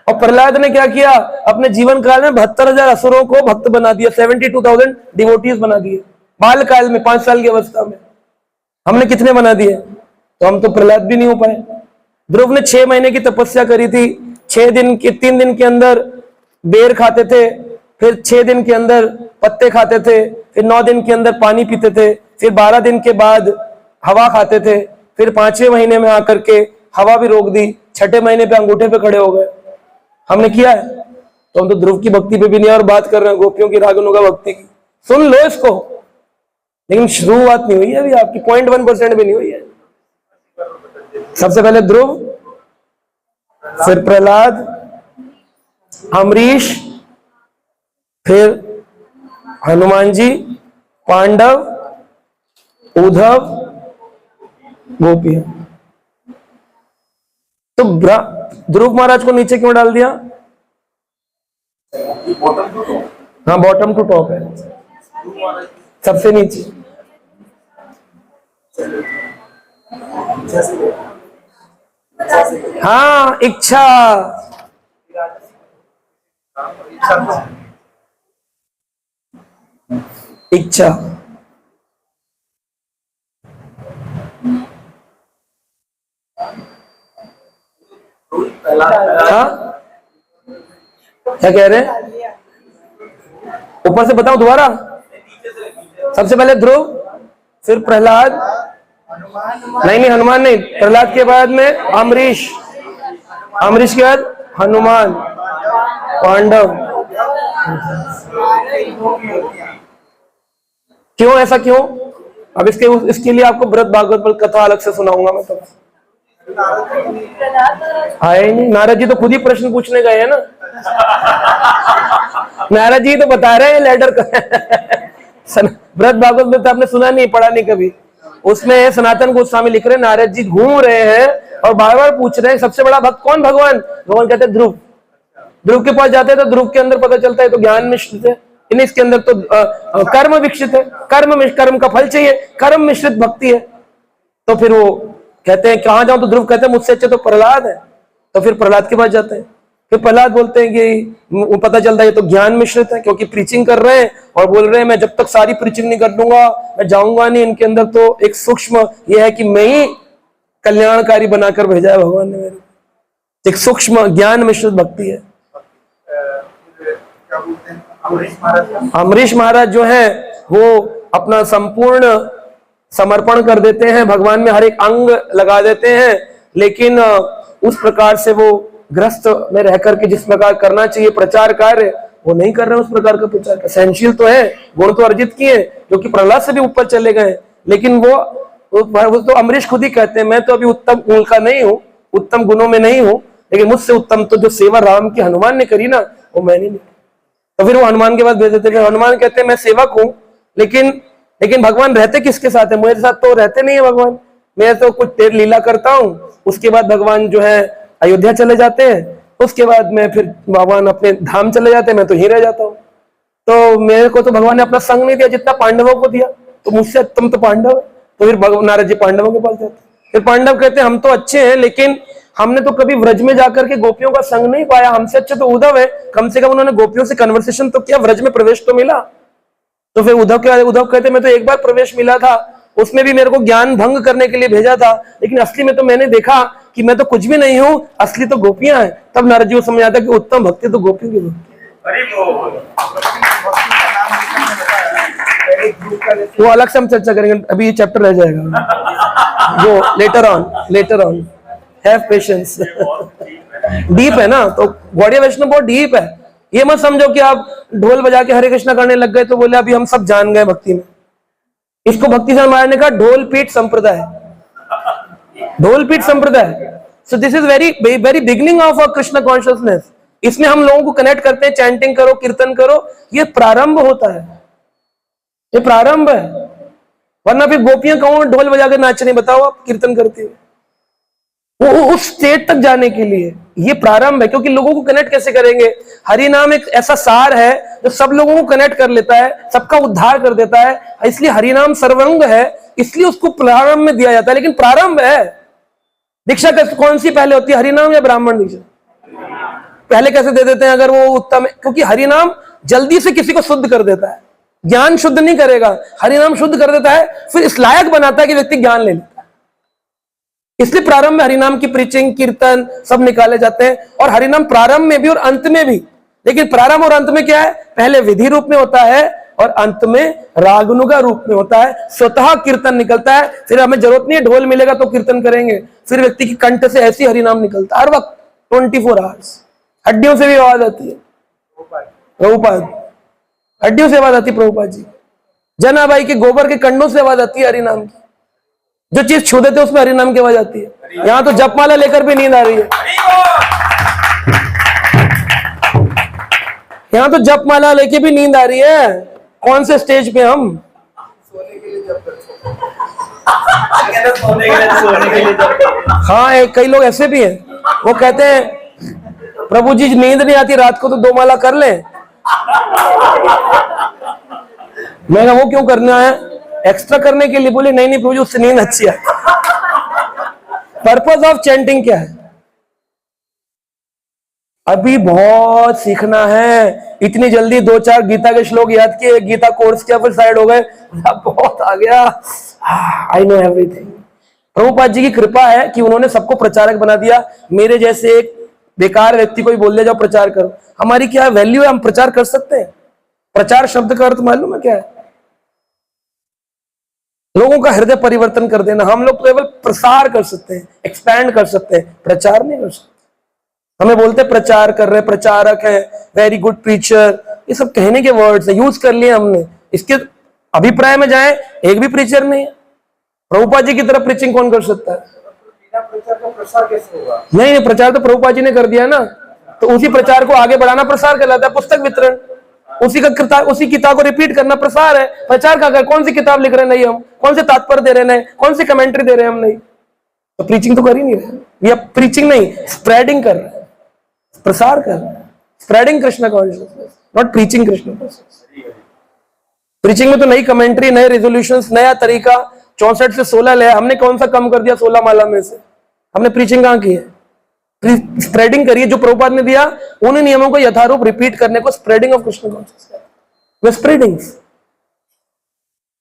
Speaker 1: और प्रहलाद ने क्या किया, अपने जीवन काल में 72,000 असुरों को भक्त बना दिया, 72,000 डिवोटीज बना दिए बाल काल में, 5 साल की अवस्था में। हमने कितने बना दिए? तो हम तो प्रहलाद भी नहीं हो पाए। ध्रुव ने 6 महीने की तपस्या करी थी। 3 दिन के अंदर बेर खाते थे, फिर 6 दिन के अंदर पत्ते खाते थे, फिर 9 दिन के अंदर पानी पीते थे, फिर 12 दिन के बाद हवा खाते थे, फिर 5वें महीने में आकर के हवा भी रोक दी, 6ठे महीने पे अंगूठे पे खड़े हो गए। हमने किया है? तो हम तो ध्रुव की भक्ति पे भी नहीं और बात कर रहे हैं गोपियों की रागनुगा भक्ति की। सुन लो इसको, लेकिन शुरुआत नहीं हुई है अभी आपकी, 0.1% भी नहीं हुई है। सबसे पहले ध्रुव, फिर प्रहलाद, अम्बरीश, फिर हनुमान जी, पांडव, उद्धव, गोपियां। तो ध्रुव महाराज को नीचे क्यों डाल दिया? हाँ, बॉटम टू टॉप है, सबसे नीचे। हाँ, इच्छा। इच्छा हाँ, क्या कह रहे हैं? ऊपर से बताओ दोबारा। सबसे पहले ध्रुव, फिर प्रहलाद, नहीं हनुमान नहीं, प्रहलाद के बाद में अम्बरीश, अम्बरीश के बाद हनुमान, पांडव। क्यों ऐसा क्यों? अब इसके लिए आपको बृहद भागवत कथा अलग से सुनाऊंगा मैं। तब आए नहीं, नारद जी तो खुद ही प्रश्न पूछने गए हैं ना। नारद जी तो बता रहे हैं लेडर का। बृहद भागवत में तो आपने सुना नहीं, पढ़ा नहीं कभी। उसमें सनातन गोस्वामी लिख रहे हैं, नारद जी घूम रहे हैं और बार बार पूछ रहे हैं सबसे बड़ा भक्त कौन? भगवान। भगवान कहते हैं ध्रुव। ध्रुव के पास जाते हैं तो ध्रुव के अंदर पता चलता है तो ज्ञान मिश्रित है, इसके अंदर तो कर्म विकसित है, कर्म का फल चाहिए, कर्म मिश्रित भक्ति है। तो फिर वो कहते हैं कहां जाऊं? तो ध्रुव कहते हैं मुझसे अच्छे तो प्रहलाद है। तो फिर प्रहलाद के पास जाते हैं, फिर प्रहलाद बोलते हैं कि पता चलता है तो ज्ञान मिश्रित है, क्योंकि प्रीचिंग कर रहे हैं और बोल रहे हैं मैं जब तक सारी प्रीचिंग नहीं कर लूंगा मैं जाऊंगा नहीं। इनके अंदर तो एक सूक्ष्म ये है कि मैं ही कल्याणकारी बनाकर भेजा है भगवान ने मेरे, एक सूक्ष्म ज्ञान मिश्रित भक्ति है। अम्बरीश महाराज जो है वो अपना संपूर्ण समर्पण कर देते हैं भगवान में, हर एक अंग लगा देते हैं, लेकिन उस प्रकार से वो ग्रस्त में रह करके जिस प्रकार करना चाहिए प्रचार कार्य वो नहीं कर रहे हैं। उस प्रकार का प्रचार सहनशील तो है, गुण तो अर्जित किए क्योंकि प्रहलाद से भी ऊपर चले गए, लेकिन वो तो अम्बरीश खुद ही कहते हैं मैं तो अभी उत्तम गुण का नहीं हूँ, उत्तम गुणों में नहीं हूँ, लेकिन मुझसे उत्तम तो जो सेवा राम की हनुमान ने करी ना वो मैंने नहीं। तो फिर वो हनुमान के पास भेज देते हैं। हनुमान कहते हैं मैं सेवक हूं, लेकिन भगवान रहते किसके साथ है? मेरे साथ तो रहते नहीं है भगवान, मैं तो कुछ देर लीला करता हूं, उसके बाद भगवान जो है अयोध्या चले जाते हैं, उसके बाद मैं फिर भगवान अपने धाम चले जाते हैं, मैं तो यहीं रह जाता हूँ। तो मेरे को तो भगवान ने अपना संग नहीं दिया जितना पांडवों को दिया, तो मुझसे तुम तो पांडव है। तो फिर नारद जी पांडवों के पास जाते, फिर पांडव कहते हैं हम तो अच्छे हैं लेकिन हमने तो कभी व्रज में जाकर के गोपियों का संग नहीं पाया, हमसे अच्छे तो उद्धव है, कम से कम उन्होंने गोपियों से कन्वर्सेशन तो किया, व्रज में प्रवेश तो मिला। तो फिर उद्धव कहते मैं तो एक बार प्रवेश मिला था, उसमें भी मेरे को ज्ञान भंग करने के लिए भेजा था, लेकिन असली में तो मैंने देखा कि मैं तो कुछ भी नहीं हूं, असली तो गोपियां हैं। तब नारद जी को समझ आता कि उत्तम भक्ति तो गोपियों की भक्ति। वो अलग से हम चर्चा करेंगे, अभी ये चैप्टर रह जाएगा जो later on have patience. Deep है ना, तो गौड़िया वैष्णव बहुत डीप है। ये मत समझो कि आप ढोल बजा के हरे कृष्णा करने लग गए तो बोले अभी हम सब जान गए भक्ति में। इसको भक्ति से महाराज ने कहा ढोल पीठ संप्रदाय, ढोल पीठ संप्रदाय। So this is very very beginning of a Krishna consciousness. इसमें हम लोगों को कनेक्ट करते हैं, चैंटिंग करो, कीर्तन करो, ये प्रारंभ होता है, ये प्रारंभ है। वरना फिर गोपियां कौन ढोल बजा के नाच रही, बताओ आप कीर्तन करती है, वो उस स्टेट तक जाने के लिए ये प्रारंभ है। क्योंकि लोगों को कनेक्ट कैसे करेंगे? हरि नाम एक ऐसा सार है जो सब लोगों को कनेक्ट कर लेता है, सबका उद्धार कर देता है, इसलिए हरि नाम सर्वंग है, इसलिए उसको प्रारंभ में दिया जाता है। लेकिन प्रारंभ है, दीक्षा कौन सी पहले होती है, हरिनाम या ब्राह्मण दीक्षा? पहले कैसे दे देते हैं? अगर वो उत्तम है, क्योंकि हरिनाम जल्दी से किसी को शुद्ध कर देता है, ज्ञान शुद्ध नहीं करेगा, हरिनाम शुद्ध कर देता है, फिर इस लायक बनाता है कि व्यक्ति ज्ञान ले लेता है। इसलिए प्रारंभ में हरिनाम की प्रीचिंग, कीर्तन सब निकाले जाते हैं, और हरिनाम प्रारंभ में भी और अंत में भी। लेकिन प्रारंभ और अंत में क्या है? पहले विधि रूप में होता है और अंत में रागनुगा रूप में होता है। स्वतः कीर्तन निकलता है, फिर हमें जरूरत नहीं है ढोल मिलेगा तो कीर्तन करेंगे, फिर व्यक्ति की कंठ से ऐसी हरिनाम निकलता है हर वक्त 24 आवर्स। हड्डियों से भी आवाज आती है, प्रभुपाद हड्डियों से आवाज आती है, प्रभुपाद जी। जनाबाई के गोबर के कंडों से आवाज आती है हरिनाम की। जो चीज छू देते उसमें हरिनाम की आवाज आती है। यहां तो जपमाला लेकर भी नींद आ रही है, यहां तो जपमाला लेके भी नींद आ रही है। कौन से स्टेज पे हम?
Speaker 2: सोने के लिए जब
Speaker 1: हाँ, कई लोग ऐसे भी हैं, वो कहते हैं प्रभु जी नींद नहीं आती रात को तो 2 माला कर लें। मैं कहा वो क्यों करना है? एक्स्ट्रा करने के लिए? बोले नहीं नहीं प्रभु जी उससे नींद अच्छी है। पर्पस ऑफ चैंटिंग क्या है? अभी बहुत सीखना है। इतनी जल्दी 2-4 गीता के श्लोक याद किए, गीता कोर्स किया, फिर साइड हो गए, बहुत आ गया, I know everything. Prabhupada ji की कृपा है कि उन्होंने सबको प्रचारक बना दिया। मेरे जैसे एक बेकार व्यक्ति को भी बोल दिया जाओ प्रचार करो। हमारी क्या वैल्यू है? हम प्रचार कर सकते हैं? प्रचार शब्द का अर्थ मालूम है क्या है? लोगों का हृदय परिवर्तन कर देना। हम लोग केवल प्रसार कर सकते हैं, एक्सपैंड कर सकते हैं, प्रचार नहीं कर सकते। हमें बोलते प्रचार कर रहे, प्रचारक है, वेरी गुड प्रीचर, ये सब कहने के वर्ड्स है, यूज कर लिए हमने। इसके अभिप्राय में जाए एक भी प्रीचर नहीं है। प्रभुपाद जी की तरफ प्रीचिंग कौन कर सकता है?
Speaker 2: बिना प्रचार का प्रसार कैसे होगा?
Speaker 1: नहीं, प्रचार तो प्रभुपाद जी ने कर दिया ना, तो उसी प्रचार को आगे बढ़ाना प्रसार कहलाता है। पुस्तक वितरण, उसी किताब को रिपीट करना प्रसार है। प्रचार का कर, कौन सी किताब लिख रहे नहीं हम, कौन से तात्पर्य दे रहे हैं, कौन सी कमेंट्री दे रहे हैं हम, नहीं तो प्रीचिंग तो कर ही नहीं रहे। ये प्रीचिंग नहीं, स्प्रेडिंग कर रहे हैं, प्रसार कर रहे हैं, spreading Krishna consciousness, not preaching Krishna consciousness. Preaching में तो नई कमेंट्री, नए रेजोल्यूशंस, नया तरीका, 64 से 16 ले। हमने कौन सा कम कर दिया 16 माला में से? हमने प्रीचिंग कहां की है? स्प्रेडिंग करिए, जो प्रभुपाद ने दिया उन नियमों को यथारूप रिपीट करने को spreading of Krishna consciousness, spreading.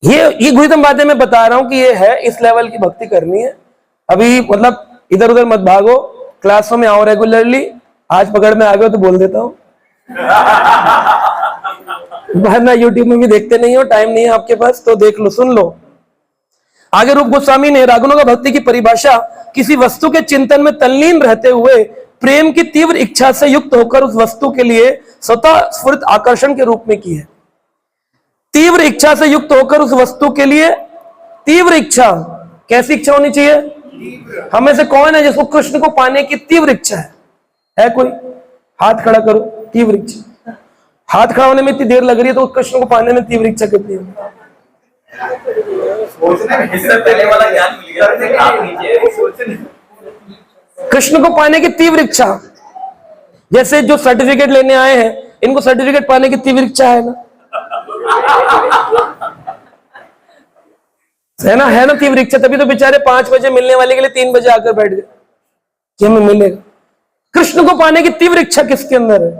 Speaker 1: ये गुरुतम बातें मैं बता रहा हूं कि ये है, इस लेवल की भक्ति करनी है। अभी मतलब इधर उधर मत भागो, क्लासों में आओ रेगुलरली। आज पकड़ में आ गए तो बोल देता हूं, वरना यूट्यूब में भी देखते नहीं हो, टाइम नहीं है आपके पास तो देख लो, सुन लो। आगे रूप गोस्वामी ने रागनुगा भक्ति की परिभाषा किसी वस्तु के चिंतन में तल्लीन रहते हुए प्रेम की तीव्र इच्छा से युक्त होकर उस वस्तु के लिए स्वतः स्फुरित आकर्षण के रूप में की है। तीव्र इच्छा से युक्त होकर उस वस्तु के लिए, तीव्र इच्छा, कैसी इच्छा होनी चाहिए? हमें से कौन है जिसको कृष्ण को पाने की तीव्र इच्छा है कोई? हाथ खड़ा करो। तीव्र इच्छा, हाथ खड़ा होने में इतनी देर लग रही है तो कृष्ण को पाने में तीव्र इच्छा कितनी है? कृष्ण को पाने की तीव्र इच्छा, जैसे जो सर्टिफिकेट लेने आए हैं, इनको सर्टिफिकेट पाने की तीव्र इच्छा है ना? है ना तीव्र इच्छा। तभी तो बेचारे 5 बजे मिलने वाले के लिए 3 बजे आकर बैठ गए कि हमें मिलेगा। कृष्ण को पाने की तीव्र इच्छा किसके अंदर है?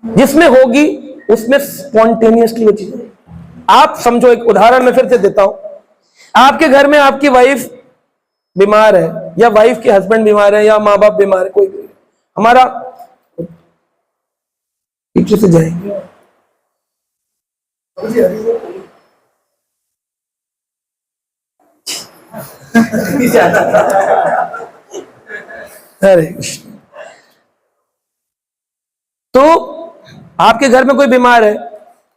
Speaker 1: जिसमें होगी उसमें स्पॉन्टेनियसली वो चीजें। आप समझो, एक उदाहरण मैं फिर से देता हूं। आपके घर में आपकी वाइफ बीमार है, या वाइफ के हस्बैंड बीमार है, या माँ बाप बीमार है, कोई भी, हमारा पीछे से जाएंगे। हरे कृष्ण। तो आपके घर में कोई बीमार है,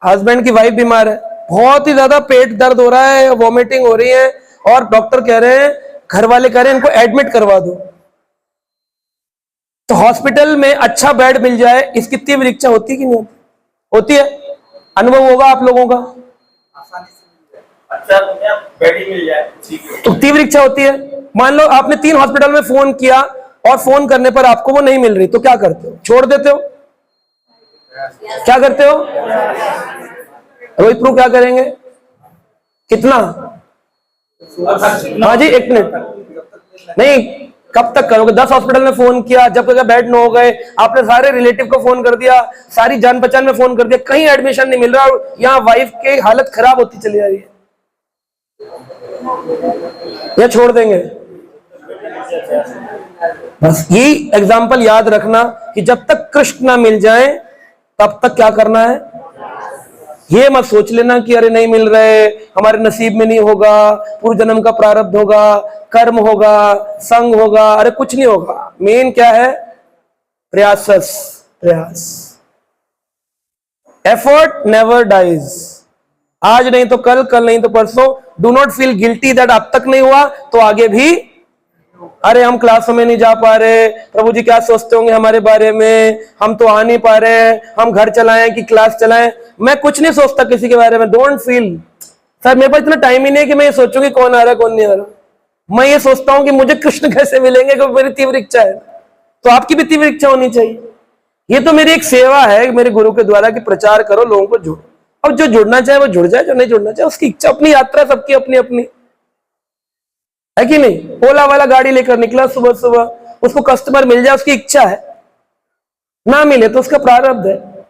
Speaker 1: हस्बैंड की वाइफ बीमार है, बहुत ही ज्यादा पेट दर्द हो रहा है, वॉमिटिंग हो रही है, और डॉक्टर कह रहे हैं, घर वाले कह रहे हैं इनको एडमिट करवा दो। तो हॉस्पिटल में अच्छा बेड मिल जाए, इसकी तीव्र इच्छा होती कि नहीं होती है? अनुभव होगा आप लोगों का।
Speaker 2: अच्छा बेड ही मिल जाए
Speaker 1: तो तीव्र इच्छा होती है। मान लो आपने 3 हॉस्पिटल में फोन किया और फोन करने पर आपको वो नहीं मिल रही, तो क्या करते हो? छोड़ देते हो? क्या करते हो? रोहित प्रू क्या करेंगे? कितना? हाँ जी, 1 मिनट। नहीं, कब तक करोगे? 10 हॉस्पिटल में फोन किया, जब तक बेड न हो गए, आपने सारे रिलेटिव को फोन कर दिया, सारी जान पहचान में फोन कर दिया, कहीं एडमिशन नहीं मिल रहा, और यहाँ वाइफ की हालत खराब होती चली जा रही है। या छोड़ देंगे? बस यही एग्जाम्पल याद रखना कि जब तक कृष्ण ना मिल जाए तब तक क्या करना है। ये मत सोच लेना कि अरे नहीं मिल रहे, हमारे नसीब में नहीं होगा, पूर्व जन्म का प्रारब्ध होगा, कर्म होगा, संग होगा। अरे कुछ नहीं होगा। मेन क्या है? प्रयास। Effort never dies. आज नहीं तो कल, कल नहीं तो परसों। Do not feel guilty that अब तक नहीं हुआ तो आगे भी। अरे हम क्लासों में नहीं जा पा रहे, प्रभु जी क्या सोचते होंगे हमारे बारे में, हम तो आ नहीं पा रहे, हम घर चलाएं कि क्लास चलाएं। मैं कुछ नहीं सोचता किसी के बारे में। Don't feel. सर मेरे पास इतना टाइम ही नहीं है कि मैं ये सोचूं कि कौन आ रहा है कौन नहीं आ रहा। मैं ये सोचता हूं कि मुझे कृष्ण कैसे मिलेंगे, क्योंकि मेरी तीव्र इच्छा है। तो आपकी भी तीव्र इच्छा होनी चाहिए। ये तो मेरी एक सेवा है मेरे गुरु के द्वारा कि प्रचार करो, लोगों को जोड़ो। अब जो जुड़ना चाहे वो जुड़ जाए, जो नहीं जुड़ना चाहे उसकी इच्छा। अपनी यात्रा सबकी अपनी अपनी है कि नहीं। ओला वाला गाड़ी लेकर निकला सुबह सुबह, उसको कस्टमर मिल जाए उसकी इच्छा है, ना मिले तो उसका प्रारब्ध है।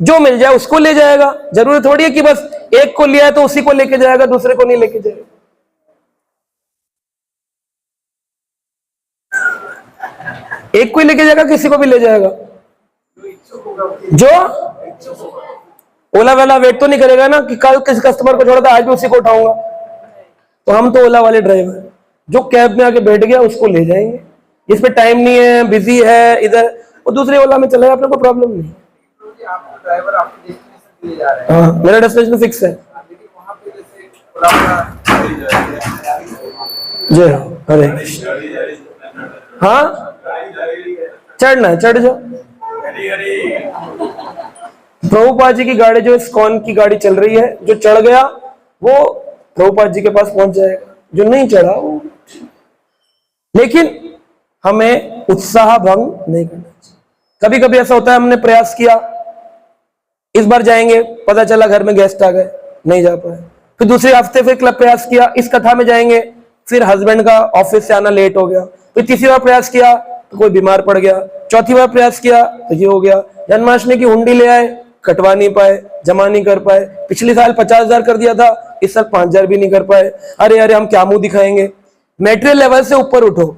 Speaker 1: जो मिल जाए उसको ले जाएगा। जरूरी थोड़ी है कि बस एक को लिया है तो उसी को लेके जाएगा, दूसरे को नहीं लेके जाएगा। एक को ही लेके जाएगा, किसी को भी ले जाएगा। जो ओला वाला वेट तो नहीं करेगा ना कि कल किस कस्टमर को छोड़ा था आज भी उसी को उठाऊंगा। तो हम तो ओला वाले ड्राइवर, जो कैब में आके बैठ गया उसको ले जाएंगे। जिस पे टाइम नहीं है, बिजी है इधर, वो दूसरे ओला में चला जाए, अपने को प्रॉब्लम नहीं।
Speaker 2: आपको ड्राइवर आपके डेस्टिनेशन ले जा रहे हैं।
Speaker 1: हाँ, मेरा डेस्टिनेशन फिक्स है।
Speaker 2: लेकिन वहाँ पे जैसे
Speaker 1: जय हो, हरे कृष्ण। हाँ चढ़ना है, चढ़ जाओ। प्रभुपाद जी की गाड़ी, जो इस्कॉन की गाड़ी चल रही है, जो चढ़ गया वो प्रभुपाद जी के पास पहुंच जाएगा, जो नहीं चढ़ा वो। लेकिन हमें उत्साह भंग नहीं करना चाहिए। कभी कभी ऐसा होता है, हमने प्रयास किया, इस बार जाएंगे, पता चला घर में गेस्ट आ गए, नहीं जा पाए। फिर दूसरे हफ्ते फिर क्लब प्रयास किया, इस कथा में जाएंगे, फिर हस्बैंड का ऑफिस से आना लेट हो गया। फिर तीसरी बार प्रयास किया तो कोई बीमार पड़ गया। चौथी बार प्रयास किया तो ये हो गया। जन्माष्टमी की हुंडी ले आए, कटवा नहीं पाए, जमा नहीं कर पाए। पिछले साल 50,000 कर दिया था, इस साल 5,000 भी नहीं कर पाए। अरे अरे हम क्या मुंह दिखाएंगे। मेटेरियल लेवल से ऊपर उठो।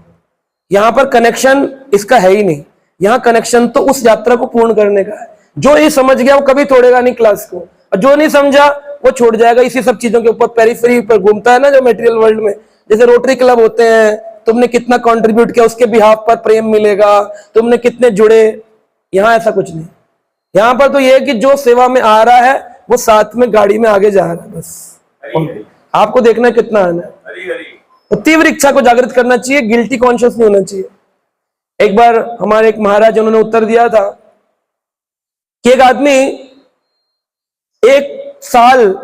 Speaker 1: यहां पर कनेक्शन इसका है ही नहीं। यहाँ कनेक्शन तो उस यात्रा को पूर्ण करने का है। जो ये समझ गया वो कभी तोड़ेगा नहीं क्लास को, और जो नहीं समझा वो छोड़ जाएगा। इसी सब चीजों के ऊपर पेरिफेरी पर घूमता है ना, जो मटेरियल वर्ल्ड में। जैसे रोटरी क्लब होते हैं, तुमने कितना कंट्रीब्यूट किया उसके बिहाफ पर प्रेम मिलेगा, तुमने कितने जुड़े। यहाँ ऐसा कुछ नहीं। यहाँ पर तो ये है कि जो सेवा में आ रहा है वो साथ में गाड़ी में आगे जा रहा है, बस आपको देखना है कितना आना है। तो तीव्र इच्छा को जागृत करना चाहिए, गिल्टी कॉन्शियस नहीं होना चाहिए। एक बार हमारे एक महाराज, उन्होंने उत्तर दिया था कि एक आदमी 1 साल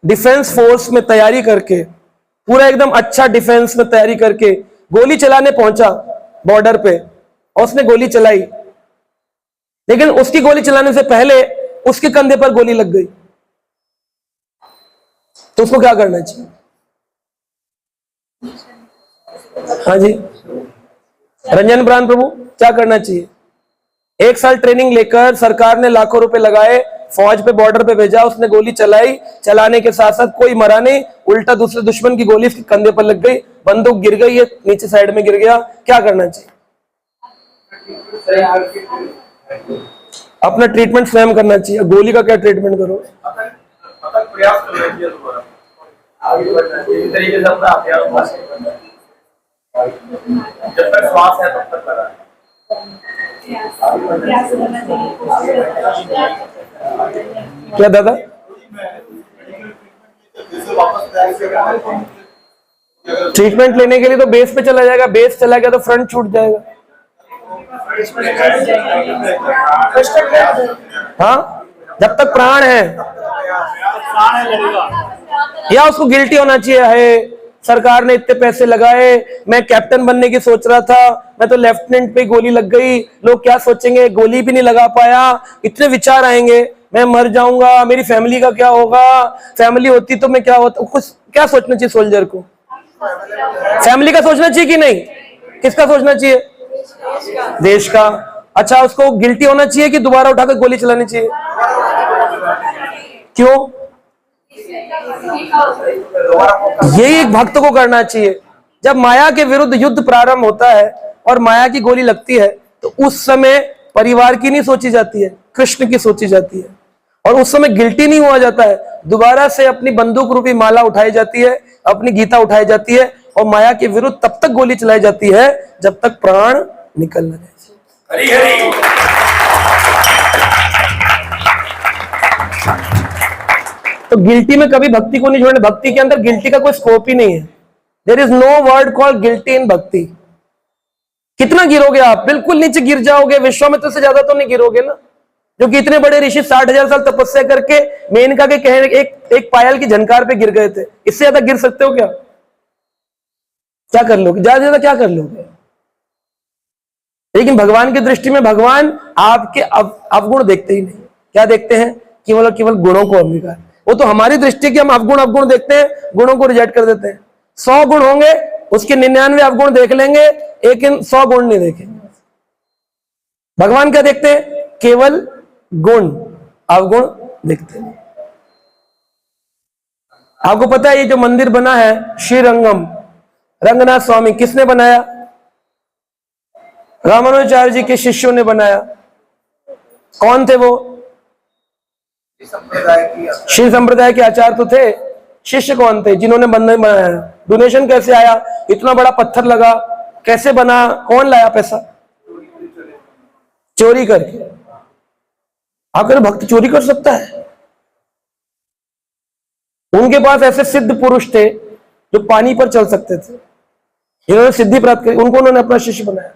Speaker 1: डिफेंस फोर्स में तैयारी करके, पूरा एकदम अच्छा डिफेंस में तैयारी करके गोली चलाने पहुंचा बॉर्डर पे, और उसने गोली चलाई, लेकिन उसकी गोली चलाने से पहले उसके कंधे पर गोली लग गई। तो उसको क्या करना चाहिए? हाँ जी, रंजन प्राण प्रभु, क्या करना चाहिए? 1 साल ट्रेनिंग लेकर सरकार ने लाखों रुपए लगाए, फौज पे बॉर्डर पे भेजा, उसने गोली चलाई, चलाने के साथ साथ कोई मरा नहीं, उल्टा दूसरे दुश्मन की गोली उसके कंधे पर लग गई, बंदूक गिर गई, ये नीचे साइड में गिर गया। क्या करना चाहिए? अपना ट्रीटमेंट स्वयं करना चाहिए। गोली का क्या ट्रीटमेंट करो?
Speaker 2: प्रयास करना चाहिए दोबारा आगे बढ़ना चाहिए। इस तरीके से अपना अभ्यास करना है। जब तक श्वास है तब तक करा।
Speaker 1: क्या दादा? ट्रीटमेंट लेने के लिए तो बेस पे चला जाएगा, बेस चला गया तो फ्रंट छूट जाएगा। हाँ, जब तक प्राण है। या उसको गिल्टी होना चाहिए, है सरकार ने इतने पैसे लगाए, मैं कैप्टन बनने की सोच रहा था, मैं तो लेफ्टिनेंट पे गोली लग गई, लोग क्या सोचेंगे, गोली भी नहीं लगा पाया, इतने विचार आएंगे, मैं मर जाऊंगा, मेरी फैमिली का क्या होगा, फैमिली होती तो मैं क्या होता। कुछ क्या सोचना चाहिए सोल्जर को? फैमिली का सोचना चाहिए कि नहीं? किसका सोचना चाहिए? देश का। अच्छा, उसको गिल्टी होना चाहिए कि दोबारा उठाकर गोली चलानी चाहिए? क्यों? यही एक भक्त को करना चाहिए। जब माया के विरुद्ध युद्ध प्रारंभ होता है और माया की गोली लगती है तो उस समय परिवार की नहीं सोची जाती है, कृष्ण की सोची जाती है। और उस समय गिल्टी नहीं हुआ जाता है, दोबारा से अपनी बंदूक रूपी माला उठाई जाती है, अपनी गीता उठाई जाती है और माया के विरुद्ध तब तक गोली चलाई जाती है जब तक प्राण निकल न जाए।
Speaker 2: हरि हरि।
Speaker 1: तो गिल्टी में कभी भक्ति को नहीं छोड़ना। भक्ति के अंदर गिल्टी का कोई स्कोप ही नहीं है। There is no word called guilty in bhakti. कितना गिरोगे आप? बिल्कुल नीचे गिर जाओगे। विश्वामित्र से ज्यादा तो नहीं गिरोगे ना, जो कि इतने बड़े ऋषि 60,000 साल तपस्या करके मेनका के कहने एक पायल की झनकार पे गिर गए थे। इससे ज्यादा गिर सकते हो क्या? क्या कर लोगे? ज्यादा से ज्यादा क्या कर लोगे? लेकिन भगवान की दृष्टि में भगवान आपके अवगुण देखते ही नहीं। क्या देखते हैं? केवल गुणों को अंगीकार। वो तो हमारी दृष्टि की हम अवगुण देखते हैं, गुणों को रिजेक्ट कर देते हैं। 100 गुण होंगे, उसके 99 अवगुण देख लेंगे, लेकिन 100 गुण नहीं देखेंगे। भगवान क्या देखते हैं? केवल गुण, अवगुण देखते हैं। आपको पता है ये जो मंदिर बना है श्रीरंगम, रंगनाथ स्वामी किसने बनाया? रामानुजाचार्य जी के शिष्यों ने बनाया। कौन थे वो? श्री संप्रदाय के आचार्य तो थे। शिष्य कौन थे जिन्होंने मंदिर बनाया? डोनेशन कैसे आया? इतना बड़ा पत्थर लगा, कैसे बना? कौन लाया पैसा? चोरी करके। आखिर भक्त चोरी कर सकता है? उनके पास ऐसे सिद्ध पुरुष थे जो पानी पर चल सकते थे, जिन्होंने सिद्धि प्राप्त की, उनको उन्होंने अपना शिष्य बनाया।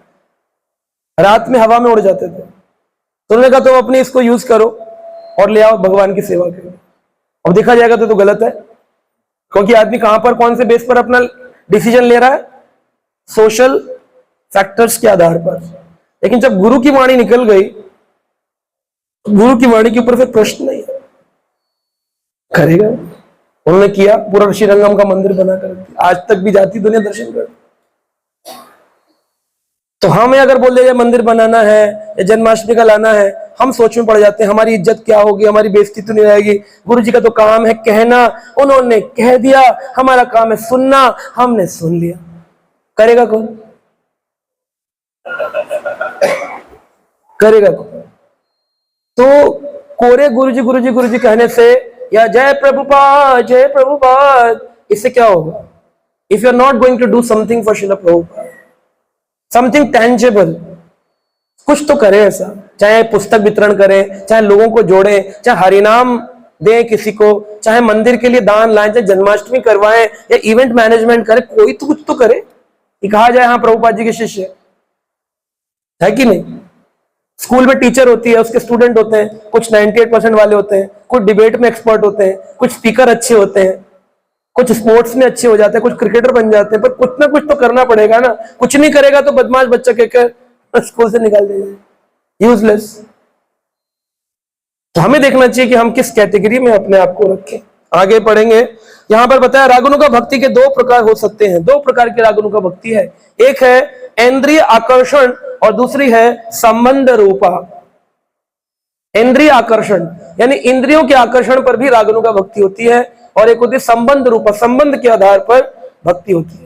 Speaker 1: रात में हवा में उड़ जाते थे, तो उन्होंने कहा तुम अपनी इसको यूज करो और ले आओ भगवान की सेवा के लिए। अब देखा जाएगा तो गलत है, क्योंकि आदमी कहां पर कौन से बेस पर अपना डिसीजन ले रहा है? सोशल फैक्टर्स के आधार पर। लेकिन जब गुरु की वाणी निकल गई, गुरु की वाणी के ऊपर फिर प्रश्न नहीं है। करेगा। उन्होंने किया, पूरा श्रीरंगम का मंदिर बना कर आज तक भी जाती दुनिया दर्शन कर। तो हमें अगर बोल दिया मंदिर बनाना है या जन्माष्टमी का लाना है, हम सोच में पड़ जाते हैं हमारी इज्जत क्या होगी, हमारी बेइज्जती तो नहीं रहेगी। गुरु जी का तो काम है कहना, उन्होंने कह दिया, हमारा काम है सुनना, हमने सुन लिया। करेगा कौन? करेगा कौन? तो कोरे गुरु जी कहने से या जय प्रभुपाद, इससे क्या होगा? If you are not going to do something for Srila Prabhupada, something tangible, कुछ तो करें ऐसा। चाहे पुस्तक वितरण करें, चाहे लोगों को जोड़ें, चाहे हरिनाम दें किसी को, चाहे मंदिर के लिए दान लाएं, चाहे जन्माष्टमी करवाएं या इवेंट मैनेजमेंट करें, कोई तो कुछ तो करे कि कहा जाए हाँ प्रभुपाद जी के शिष्य है कि नहीं। स्कूल में टीचर होती है, उसके स्टूडेंट होते हैं, कुछ 98% वाले होते हैं, कुछ डिबेट में एक्सपर्ट होते हैं, कुछ स्पीकर अच्छे होते हैं, कुछ स्पोर्ट्स में अच्छे हो जाते हैं, कुछ क्रिकेटर बन जाते हैं। पर कुछ ना कुछ तो करना पड़ेगा ना। कुछ नहीं करेगा तो बदमाश बच्चा कहकर स्कूल से निकाल देगा, यूजलेस। तो हमें देखना चाहिए कि हम किस कैटेगरी में अपने आप को रखें। आगे पढ़ेंगे। यहां पर बताया रागनुका भक्ति के 2 प्रकार हो सकते हैं। 2 प्रकार की रागनुका भक्ति है। एक है इंद्रिय आकर्षण और दूसरी है संबंध रूपा। इंद्रिय आकर्षण यानी इंद्रियों के आकर्षण पर भी रागनुका भक्ति होती है, और एक होती है संबंध रूपा, संबंध के आधार पर भक्ति होती है।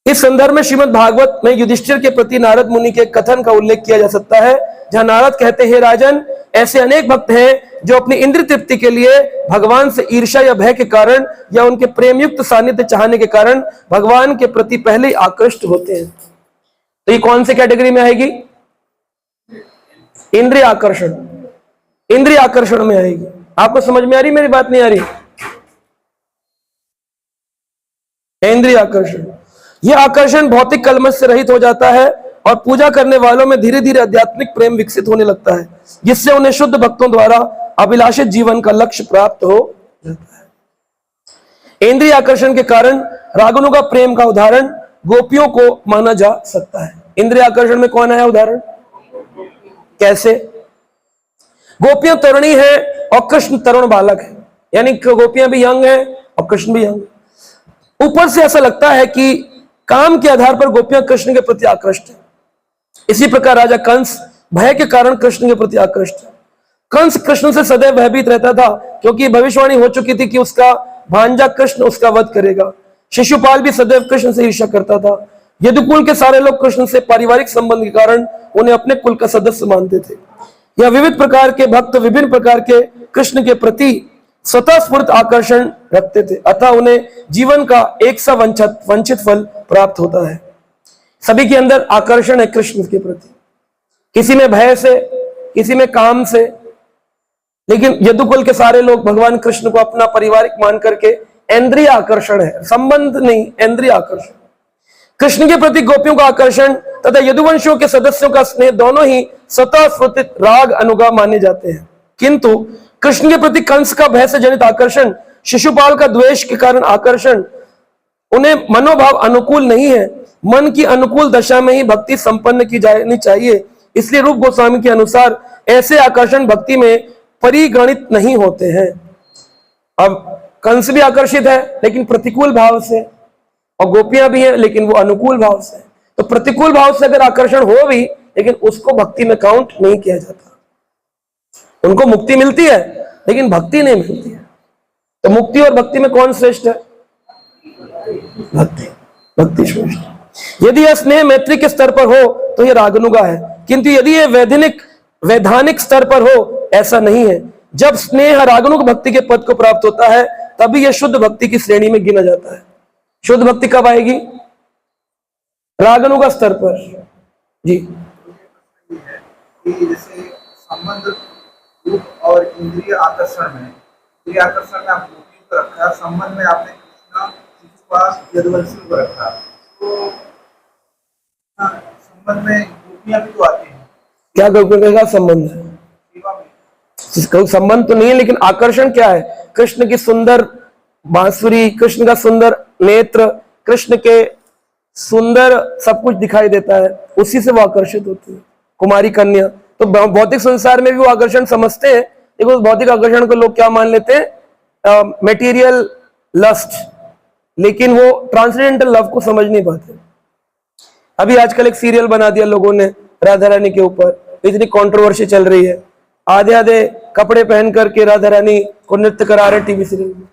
Speaker 1: इस संदर्भ में श्रीमद् भागवत में युधिष्ठिर के प्रति नारद मुनि के कथन का उल्लेख किया जा सकता है, जहां नारद कहते हैं, राजन, ऐसे अनेक भक्त हैं जो अपनी इंद्रिय तृप्ति के लिए भगवान से ईर्ष्या या भय के कारण या उनके प्रेम युक्त सानिध्य चाहने के कारण भगवान के प्रति पहले ही आकृष्ट होते हैं। तो ये कौन से कैटेगरी में आएगी? इंद्रिय आकर्षण। इंद्रिय आकर्षण में आएगी। आपको समझ में आ रही? मेरी बात नहीं आ रही? इंद्रिय आकर्षण, यह आकर्षण भौतिक कलमश से रहित हो जाता है और पूजा करने वालों में धीरे धीरे आध्यात्मिक प्रेम विकसित होने लगता है, जिससे उन्हें शुद्ध भक्तों द्वारा अभिलाषित जीवन का लक्ष्य प्राप्त हो जाता है। इंद्रिय आकर्षण के कारण रागनुका प्रेम का उदाहरण गोपियों को माना जा सकता है। इंद्रिय आकर्षण में कौन आया उदाहरण? कैसे? गोपियां तरुणी है और कृष्ण तरुण बालक है, यानी कि गोपियां भी यंग है और कृष्ण भी यंग है। ऊपर से ऐसा लगता है कि काम के आधार पर गोपियां कृष्ण के प्रति आकृष्ट है। इसी प्रकार राजा कंस भय के कारण कृष्ण के प्रति आकृष्ट है। कंस कृष्ण से सदैव भयभीत रहता था, क्योंकि भविष्यवाणी हो चुकी थी कि उसका भांजा कृष्ण उसका वध करेगा। शिशुपाल भी सदैव कृष्ण से ईर्ष्या करता था। यदुकुल के सारे लोग कृष्ण से पारिवारिक संबंध के कारण उन्हें अपने कुल का सदस्य मानते थे। यह विविध प्रकार के भक्त विभिन्न प्रकार के कृष्ण के प्रति स्वतः स्फूर्त आकर्षण रखते थे, अतः उन्हें जीवन का एक सा वंचित फल प्राप्त होता है। सभी के अंदर आकर्षण है कृष्ण के प्रति, किसी में भय से, किसी में काम से, लेकिन यदुकुल के सारे लोग भगवान कृष्ण को अपना पारिवारिक मान करके, इंद्रिय आकर्षण है, संबंध नहीं, इंद्रिय आकर्षण। कृष्ण के प्रति गोपियों का आकर्षण तथा यदुवंशियों के सदस्यों का स्नेह दोनों ही स्वतः स्फूर्तित राग अनुगा माने जाते हैं, किंतु कृष्ण के प्रति कंस का भय से जनित आकर्षण, शिशुपाल का द्वेष के कारण आकर्षण, उन्हें मनोभाव अनुकूल नहीं है। मन की अनुकूल दशा में ही भक्ति संपन्न की जानी चाहिए, इसलिए रूप गोस्वामी के अनुसार ऐसे आकर्षण भक्ति में परिगणित नहीं होते हैं। अब कंस भी आकर्षित है लेकिन प्रतिकूल भाव से, और गोपियां भी हैं लेकिन वो अनुकूल भाव से। तो प्रतिकूल भाव से अगर आकर्षण हो भी, लेकिन उसको भक्ति में काउंट नहीं किया जाता। उनको मुक्ति मिलती है लेकिन भक्ति नहीं मिलती है। तो मुक्ति और भक्ति में कौन श्रेष्ठ है? भक्ति, भक्ति श्रेष्ठ। यदि यह स्नेह मैत्री के स्तर पर हो तो यह रागनुगा है, किंतु यदि यह वैधानिक स्तर पर हो, ऐसा नहीं है। जब स्नेह रागनुग भक्ति के पद को प्राप्त होता है तभी यह शुद्ध भक्ति की श्रेणी में गिना जाता है। शुद्ध भक्ति कब आएगी? रागनुगा स्तर पर। जी,
Speaker 3: जैसे संबंध रूप और इंद्रिय आकर्षण में, इंद्रिय आकर्षण में आप गोपियों को रखा, संबंध में आपने कृष्ण शिशुपाल यदुवंशी को रखा, तो संबंध में गोपियां भी तो आती हैं
Speaker 1: क्या गोपियों का संबंध है?
Speaker 3: सेवा में।
Speaker 1: कोई संबंध तो नहीं है, लेकिन आकर्षण क्या है? कृष्ण की सुंदर बांसुरी, कृष्ण का सुंदर नेत्र, कृष्ण के सुंदर सब कुछ दिखाई देता है, उसी से वो आकर्षित होती है। कुमारी कन्या, तो भौतिक संसार में भी वो आकर्षण समझते हैं, लेकिन उस भौतिक आकर्षण को लोग क्या मान लेते हैं? मेटीरियल लस्ट, लेकिन वो ट्रांसेंडेंटल लव को समझ नहीं पाते। अभी आजकल एक सीरियल बना दिया लोगों ने राधा रानी के ऊपर, इतनी कंट्रोवर्सी चल रही है, आधे आधे कपड़े पहन करके राधा रानी को नृत्य करा रहे टीवी सीरियल में।